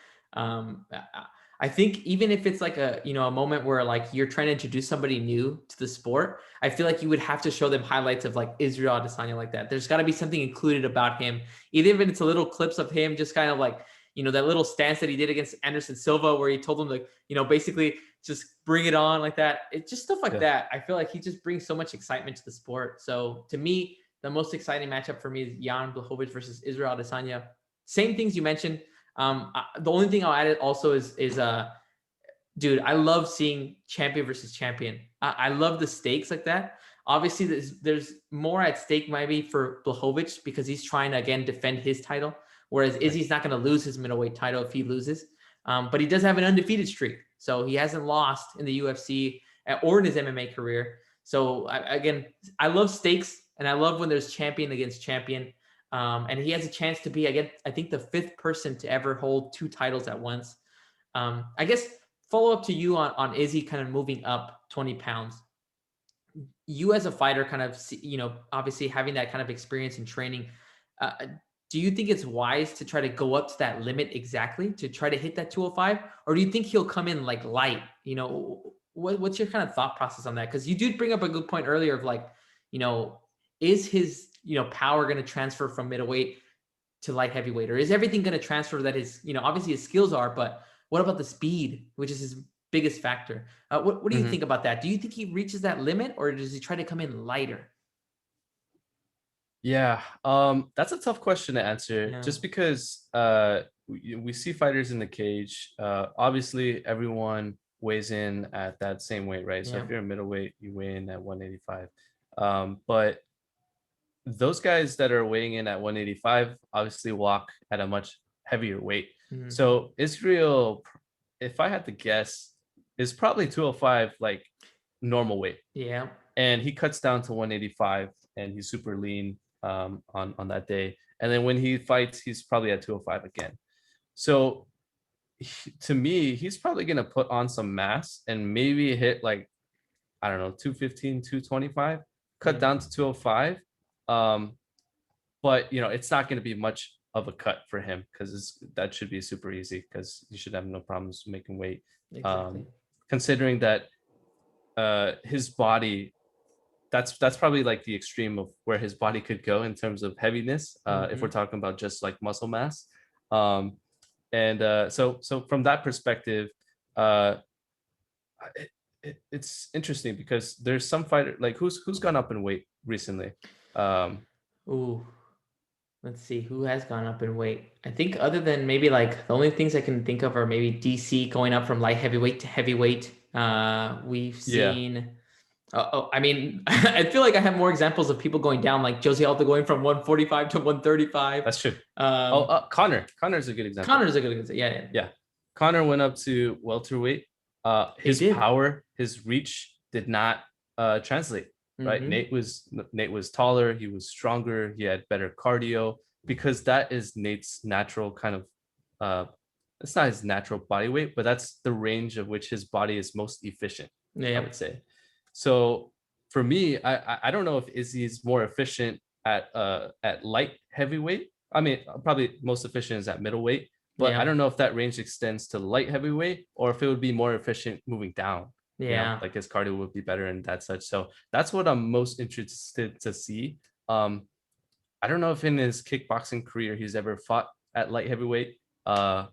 [SPEAKER 1] I think even if it's like a moment where like you're trying to introduce somebody new to the sport, I feel like you would have to show them highlights of like Israel Adesanya like that. There's got to be something included about him, even if it's a little clips of him just kind of like, that little stance that he did against Anderson Silva, where he told him to, basically just bring it on like that. It's just stuff like that. I feel like he just brings so much excitement to the sport. So to me, the most exciting matchup for me is Jan Blachowicz versus Israel Adesanya. Same things you mentioned. The only thing I'll add also is dude, I love seeing champion versus champion. I love the stakes like that. Obviously, there's more at stake maybe for Blachowicz because he's trying to, again, defend his title, whereas Izzy's not going to lose his middleweight title if he loses. But he does have an undefeated streak. So he hasn't lost in the UFC or in his MMA career. So I love stakes, and I love when there's champion against champion. And he has a chance to be, again, I think the 5th person to ever hold 2 titles at once. I guess follow up to you on Izzy kind of moving up 20 pounds. You as a fighter kind of, obviously having that kind of experience in training, do you think it's wise to try to go up to that limit exactly to try to hit that 205? Or do you think he'll come in like light, what's your kind of thought process on that? Because you did bring up a good point earlier of like, you know, is his, you know, power going to transfer from middleweight to light heavyweight, or is everything going to transfer that his, you know, obviously his skills are, but what about the speed, which is his biggest factor? What do you think about that? Do you think he reaches that limit, or does he try to come in lighter?
[SPEAKER 2] Yeah, that's a tough question to answer,
[SPEAKER 1] Yeah.
[SPEAKER 2] just because we see fighters in the cage. Obviously, everyone weighs in at that same weight, right? So
[SPEAKER 1] Yeah.
[SPEAKER 2] if you're a middleweight, you weigh in at 185. But those guys that are weighing in at 185 obviously walk at a much heavier weight.
[SPEAKER 1] Mhm.
[SPEAKER 2] So Israel, if I had to guess, is probably 205 like normal weight,
[SPEAKER 1] Yeah.
[SPEAKER 2] and he cuts down to 185, and he's super lean on that day. And then when he fights, he's probably at 205 again. So to me, he's probably gonna put on some mass and maybe hit like, I don't know, 215, 225, cut
[SPEAKER 1] Yeah.
[SPEAKER 2] down to 205. Um, but you know, it's not gonna be much of a cut for him, because that should be super easy, because you should have no problems making weight.
[SPEAKER 1] Exactly.
[SPEAKER 2] Considering that his body, that's probably like the extreme of where his body could go in terms of heaviness, if we're talking about just like muscle mass. um and so from that perspective, uh it's interesting, because there's some fighter like who's gone up in weight recently. um
[SPEAKER 1] Ooh. Let's see who has gone up in weight. I think other than maybe like the only things I can think of are maybe DC going up from light heavyweight to heavyweight. We've
[SPEAKER 2] yeah,
[SPEAKER 1] seen. I mean, I feel like I have more examples of people going down, like Josie Aldo going from 145 to 135.
[SPEAKER 2] that's true.
[SPEAKER 1] Um,
[SPEAKER 2] Connor's a good example.
[SPEAKER 1] Connor's a good example. Yeah, yeah,
[SPEAKER 2] Yeah, Connor went up to welterweight.
[SPEAKER 1] he
[SPEAKER 2] His
[SPEAKER 1] did.
[SPEAKER 2] power, his reach did not translate. Right,
[SPEAKER 1] Hmm.
[SPEAKER 2] Nate was taller. He was stronger. He had better cardio, because that is Nate's natural kind of. It's not his natural body weight, but that's the range of which his body is most efficient, I
[SPEAKER 1] Yeah,
[SPEAKER 2] would say. So for me, I don't know if Izzy is more efficient at light heavyweight. I mean, probably most efficient is at middleweight, but I
[SPEAKER 1] yeah,
[SPEAKER 2] don't know if that range extends to light heavyweight, or if it would be more efficient moving down. You know,
[SPEAKER 1] yeah.
[SPEAKER 2] like his cardio would be better and that such. So that's what I'm most interested to see. Um, I don't know if in his kickboxing career he's ever fought at light heavyweight. Uh,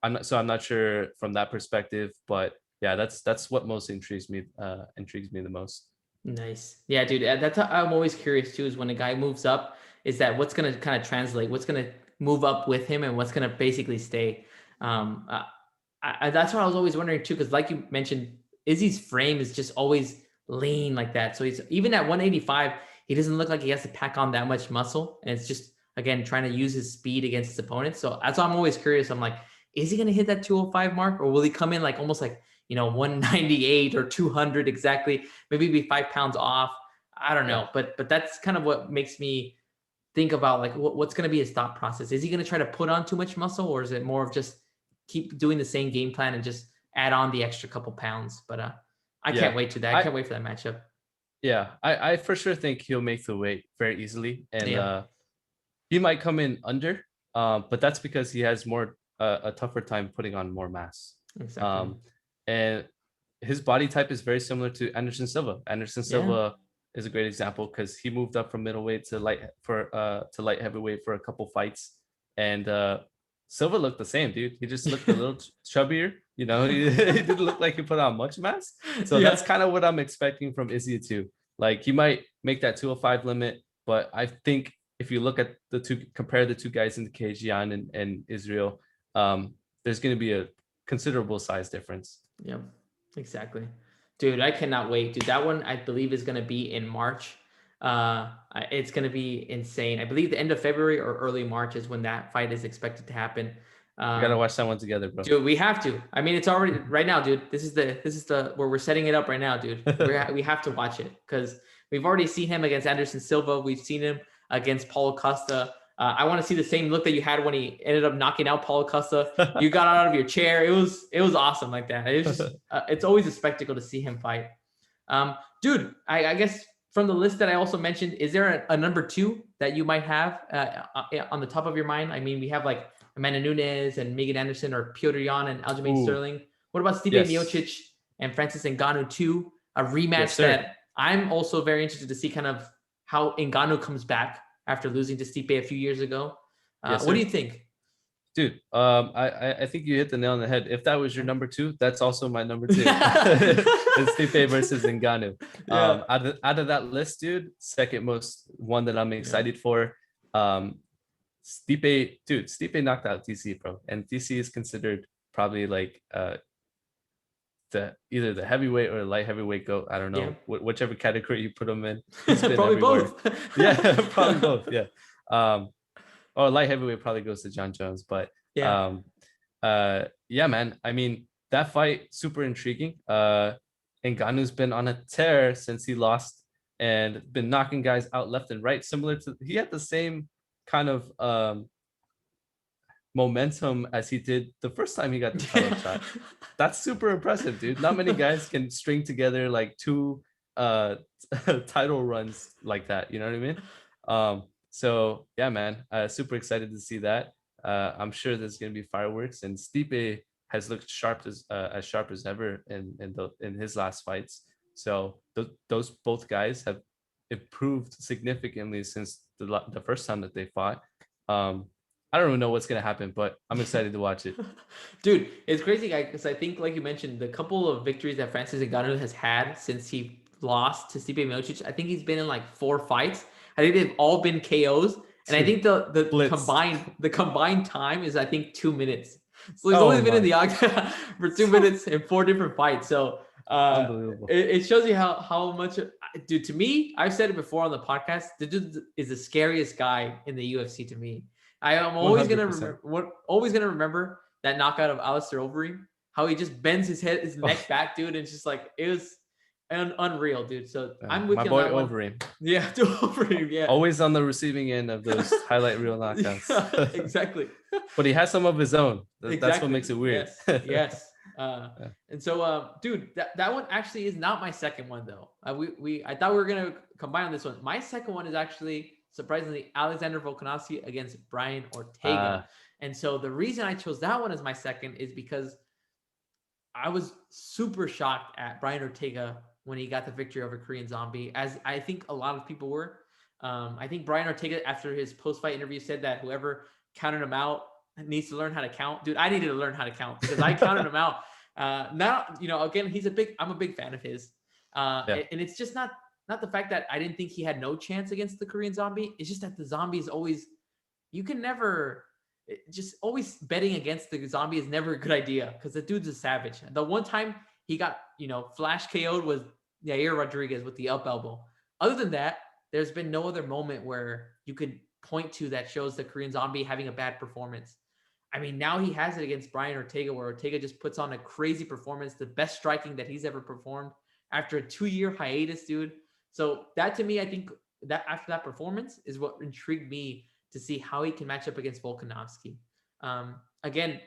[SPEAKER 2] I'm not sure from that perspective, but yeah, that's what most intrigues me the most.
[SPEAKER 1] Nice. Yeah, dude. That's how I'm always curious too. Is when a guy moves up, is that what's gonna kind of translate? What's gonna move up with him, and what's gonna basically stay? Um, uh, that's what I was always wondering too, because like you mentioned, Izzy's frame is just always lean like that. So he's even at 185, he doesn't look like he has to pack on that much muscle, and it's just again trying to use his speed against his opponents. So that's why I'm always curious. I'm like, is he gonna hit that 205 mark, or will he come in like almost like 198 or 200 exactly? Maybe be 5 pounds off. I don't
[SPEAKER 2] Yeah.
[SPEAKER 1] know, but that's kind of what makes me think about like what's going to be his thought process. Is he going to try to put on too much muscle, or is it more of just keep doing the same game plan and just add on the extra couple pounds? But I can't
[SPEAKER 2] Yeah.
[SPEAKER 1] wait to that. I
[SPEAKER 2] I
[SPEAKER 1] can't wait for that matchup.
[SPEAKER 2] yeah, I for sure think he'll make the weight very easily, and
[SPEAKER 1] Yeah,
[SPEAKER 2] he might come in under, but that's because he has more a tougher time putting on more mass.
[SPEAKER 1] exactly.
[SPEAKER 2] Um, and his body type is very similar to Anderson Silva. Anderson
[SPEAKER 1] Yeah,
[SPEAKER 2] Silva is a great example, because he moved up from middleweight to light heavyweight for a couple fights, and Silva looked the same, dude. He just looked a little chubbier. You know, he didn't look like he put on much mass. So that's
[SPEAKER 1] yeah.
[SPEAKER 2] kind of what I'm expecting from Izzy too. Like he might make that 205 limit, but I think if you look at compare the two guys in the cage, Jan and Israel, there's going to be a considerable size difference.
[SPEAKER 1] Yep, exactly. Dude, I cannot wait. Dude, that one I believe is gonna be in March. It's gonna be insane. I believe the end of February or early March is when that fight is expected to happen.
[SPEAKER 2] We got to
[SPEAKER 1] Um,
[SPEAKER 2] watch that one together, bro.
[SPEAKER 1] dude, we have to. I mean, it's already right now, dude. This is the where we're setting it up right now, dude. We have to watch it because we've already seen him against Anderson Silva. We've seen him against Paulo Costa. I want to see the same look that you had when he ended up knocking out Paulo Costa. You got out of your chair. It was awesome like that. It's just it's always a spectacle to see him fight. Dude, I guess from the list that I also mentioned, is there a number two that you might have on the top of your mind? I mean, we have like Amanda Nunes and Megan Anderson or Piotr Jan and Aljamain
[SPEAKER 2] Ooh,
[SPEAKER 1] Sterling. What about Stipe
[SPEAKER 2] yes.
[SPEAKER 1] Miocic? and Francis Ngannou 2, a rematch
[SPEAKER 2] Yes, sir.
[SPEAKER 1] that I'm also very interested to see kind of how Ngannou comes back after losing to Stipe a few years ago.
[SPEAKER 2] Yes,
[SPEAKER 1] What do
[SPEAKER 2] sir.
[SPEAKER 1] you think?
[SPEAKER 2] Dude, I think you hit the nail on the head. If that was your number 2, that's also my number 2.
[SPEAKER 1] Yeah.
[SPEAKER 2] It's Stipe versus Ngannou.
[SPEAKER 1] Yeah.
[SPEAKER 2] Out of that list, dude, second most one that I'm excited for. Stipe knocked out DC, bro, and DC is considered probably like either the heavyweight or light heavyweight goat. I don't
[SPEAKER 1] Yeah.
[SPEAKER 2] know, whichever category you put him in. He's been
[SPEAKER 1] Probably
[SPEAKER 2] everywhere.
[SPEAKER 1] both.
[SPEAKER 2] Yeah, probably both. Yeah. Or light heavyweight probably goes to John Jones, but
[SPEAKER 1] Yeah.
[SPEAKER 2] yeah, man. I mean, that fight super intriguing. Ngannou's been on a tear since he lost and been knocking guys out left and right. Similar to he had the same kind of momentum as he did the first time he got the title shot. That's super impressive, dude. Not many guys can string together like 2 title runs like that. You know what I mean? So yeah, man, super excited to see that. I'm sure there's gonna be fireworks, and Stipe has looked sharp as ever in his last fights. So those both guys have improved significantly since the first time that they fought. I don't even know what's gonna happen, but I'm excited to watch it.
[SPEAKER 1] Dude, it's crazy, because I think, like you mentioned, the couple of victories that Francis Ngannou has had since he lost to Stipe Miocic, I think he's been in like 4 fights. I think they've all been KOs, and I think the combined time is, I think, 2 minutes. So he's only been in the octagon for 2 minutes in 4 different fights. So
[SPEAKER 2] Unbelievable.
[SPEAKER 1] it shows you how much, dude. To me, I've said it before on the podcast. The dude is the scariest guy in the UFC to me. I am always
[SPEAKER 2] 100%.
[SPEAKER 1] gonna remember that knockout of Alistair Overeem. How he just bends his neck back, dude, and it's just like it was unreal, dude. So I'm with
[SPEAKER 2] my
[SPEAKER 1] you
[SPEAKER 2] boy
[SPEAKER 1] on that one.
[SPEAKER 2] Overeem.
[SPEAKER 1] Yeah, dude, Overeem. Yeah,
[SPEAKER 2] Always on the receiving end of those highlight reel knockouts.
[SPEAKER 1] Yeah, exactly.
[SPEAKER 2] But he has some of his own. That's
[SPEAKER 1] Exactly.
[SPEAKER 2] what makes it weird.
[SPEAKER 1] Yes. And so, dude, that one actually is not my second one though. I thought we were gonna combine on this one. My second one is actually surprisingly Alexander Volkanovski against Brian Ortega. And so the reason I chose that one as my second is because I was super shocked at Brian Ortega when he got the victory over Korean Zombie, as I think a lot of people were. I think Brian Ortega, after his post-fight interview, said that whoever counted him out needs to learn how to count. Dude, I needed to learn how to count because I counted him out. Now, again, I'm a big fan of his. And it's just not the fact that I didn't think he had no chance against the Korean Zombie. It's just that the Zombie is always, you can never, just always betting against the Zombie is never a good idea because the dude's a savage. The one time he got, flash KO'd was Yair Rodriguez with the up elbow. Other than that, there's been no other moment where you could point to that shows the Korean Zombie having a bad performance. I mean, now he has it against Brian Ortega, where Ortega just puts on a crazy performance, the best striking that he's ever performed after a 2-year hiatus, dude. So that, to me, I think that after that performance is what intrigued me to see how he can match up against Volkanovski. Again,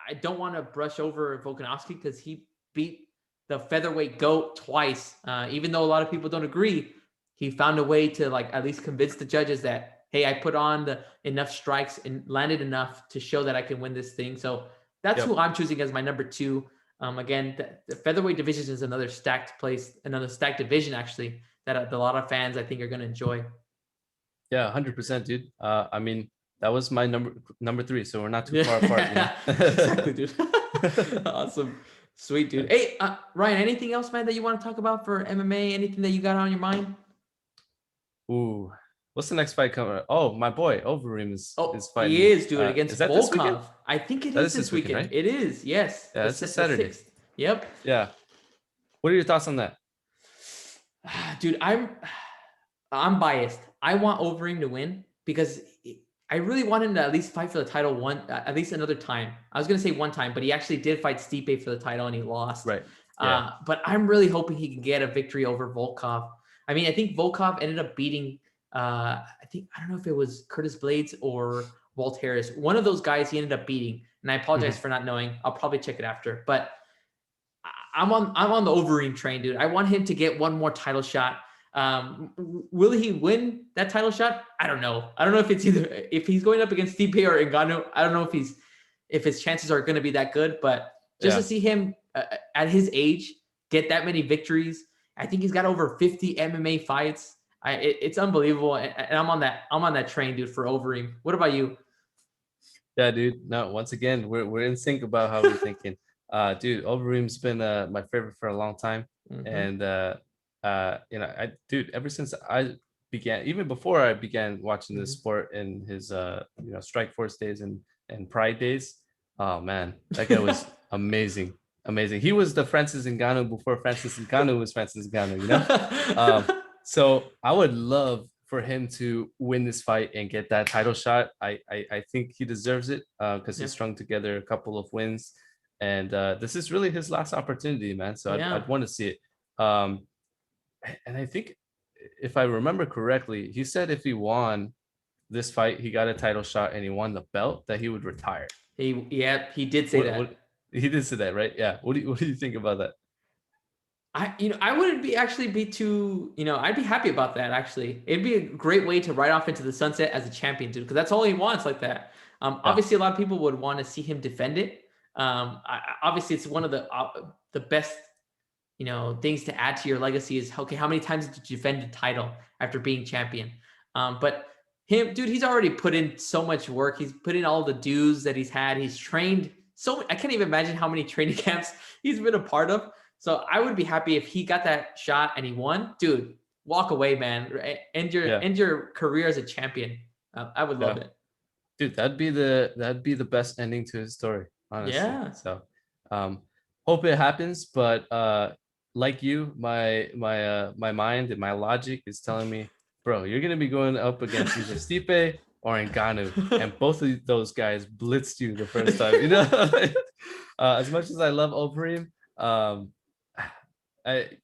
[SPEAKER 1] I don't want to brush over Volkanovski because he beat the featherweight GOAT twice. Even though a lot of people don't agree, he found a way to at least convince the judges that, hey, I put on enough strikes and landed enough to show that I can win this thing. So that's who I'm choosing as my number 2. Again, the featherweight division is another stacked division, actually, that a lot of fans, I think, are going to enjoy.
[SPEAKER 2] Yeah, 100%, dude. I mean, that was my number 3, so we're not too far apart.
[SPEAKER 1] Exactly, dude. Awesome. Sweet, dude. Hey, Ryan, anything else, man, that you want to talk about for MMA? Anything that you got on your mind?
[SPEAKER 2] Ooh, what's the next fight coming? Oh, my boy Overeem is fighting.
[SPEAKER 1] He is, dude, against Volkov. I think it is this weekend.
[SPEAKER 2] Right?
[SPEAKER 1] It is, yes.
[SPEAKER 2] Yeah, it's a Saturday.
[SPEAKER 1] 6th. Yep.
[SPEAKER 2] Yeah. What are your thoughts on that?
[SPEAKER 1] Dude, I'm biased. I want Overeem to win because I really want him to at least fight for the title at least another time. I was going to say one time, but he actually did fight Stipe for the title and he lost.
[SPEAKER 2] Right. Yeah.
[SPEAKER 1] But I'm really hoping he can get a victory over Volkov. I mean, I think Volkov ended up beating, I don't know if it was Curtis Blades or Walt Harris. One of those guys he ended up beating. And I apologize for not knowing. I'll probably check it after. But I'm on the Overeem train, dude. I want him to get one more title shot. Will he win that title shot? I don't know. I don't know if he's going up against Stipe or Ngannou. I don't know if his chances are going to be that good. But just to see him at his age get that many victories. I think he's got over 50 MMA fights. It's unbelievable, and I'm on that train, dude, for Overeem. What about you?
[SPEAKER 2] Yeah, dude. No, once again, we're in sync about how we're thinking. Dude, Overeem's been my favorite for a long time, and dude, ever since I began, even before I began watching this sport in his Strike Force days and Pride days, oh man, that guy was amazing, amazing. He was the Francis Ngannou before Francis Ngannou was Francis Ngannou, you know. So I would love for him to win this fight and get that title shot. I think he deserves it because he strung together a couple of wins, and this is really his last opportunity, man. So I'd want to see it. And I think if I remember correctly, he said if he won this fight, he got a title shot and he won the belt, that he would retire.
[SPEAKER 1] He did say that.
[SPEAKER 2] He did say that, right? Yeah. What do you think about that?
[SPEAKER 1] I wouldn't be too, I'd be happy about that, actually. It'd be a great way to ride off into the sunset as a champion, dude, because that's all he wants, like that. Obviously, a lot of people would want to see him defend it. Obviously, it's one of the best, things to add to your legacy is, okay, how many times did you defend the title after being champion? But him, dude, he's already put in so much work. He's put in all the dues that he's had. He's trained I can't even imagine how many training camps he's been a part of. So I would be happy if he got that shot and he won. Dude, walk away, man. End your career as a champion. I would love it.
[SPEAKER 2] Dude, that'd be the best ending to his story, honestly.
[SPEAKER 1] Yeah.
[SPEAKER 2] So hope it happens, but like you, my mind and my logic is telling me, bro, you're gonna be going up against either Stipe or Ngannou, and both of those guys blitzed you the first time. As much as I love Overeem,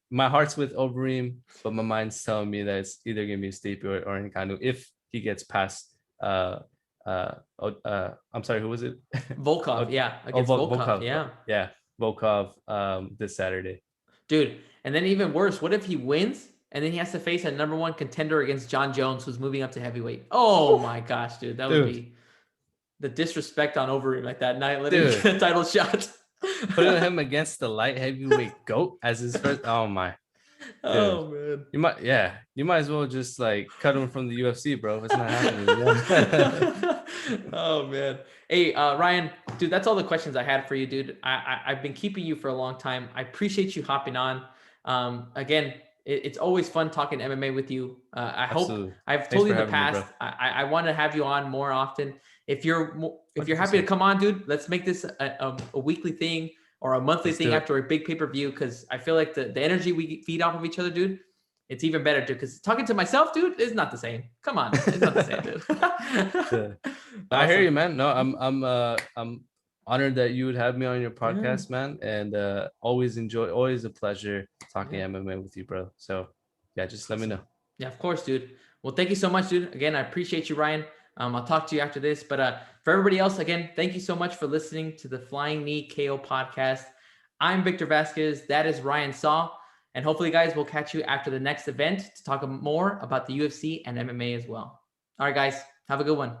[SPEAKER 2] my heart's with Overeem, but my mind's telling me that it's either gonna be Stipe or Ngannou if he gets past. I'm sorry, who was it?
[SPEAKER 1] Volkov, against Volkov,
[SPEAKER 2] Volkov this Saturday.
[SPEAKER 1] Dude, and then even worse, what if he wins and then he has to face a #1 contender against John Jones, who's moving up to heavyweight? Oh my gosh, dude, that would be the disrespect on Overeem like that night. Let him get a title shot.
[SPEAKER 2] Putting him against the light heavyweight GOAT as his first. Oh my. Dude.
[SPEAKER 1] Oh man.
[SPEAKER 2] You might as well just like cut him from the UFC, bro. It's not happening.
[SPEAKER 1] Oh man. Hey, Ryan, dude, that's all the questions I had for you, dude. I've been keeping you for a long time. I appreciate you hopping on. Again, it's always fun talking MMA with you. Hope I've told you in the past, I want to have you on more often. If you're happy to come on, dude, let's make this a weekly thing or a monthly thing after a big pay-per-view, because I feel like the energy we feed off of each other, dude, it's even better, dude. Because talking to myself, dude, is not the same. Come on, it's not the same, dude.
[SPEAKER 2] Awesome. I hear you, man. No, I'm honored that you would have me on your podcast, man, and always a pleasure talking MMA with you, bro. So yeah, just let me know.
[SPEAKER 1] Yeah, of course, dude. Well, thank you so much, dude. Again, I appreciate you, Ryan. I'll talk to you after this, but for everybody else, again, thank you so much for listening to the Flying Knee KO podcast. I'm Victor Vasquez. That is Ryan Saw. And hopefully, guys, we'll catch you after the next event to talk more about the UFC and MMA as well. All right, guys, have a good one.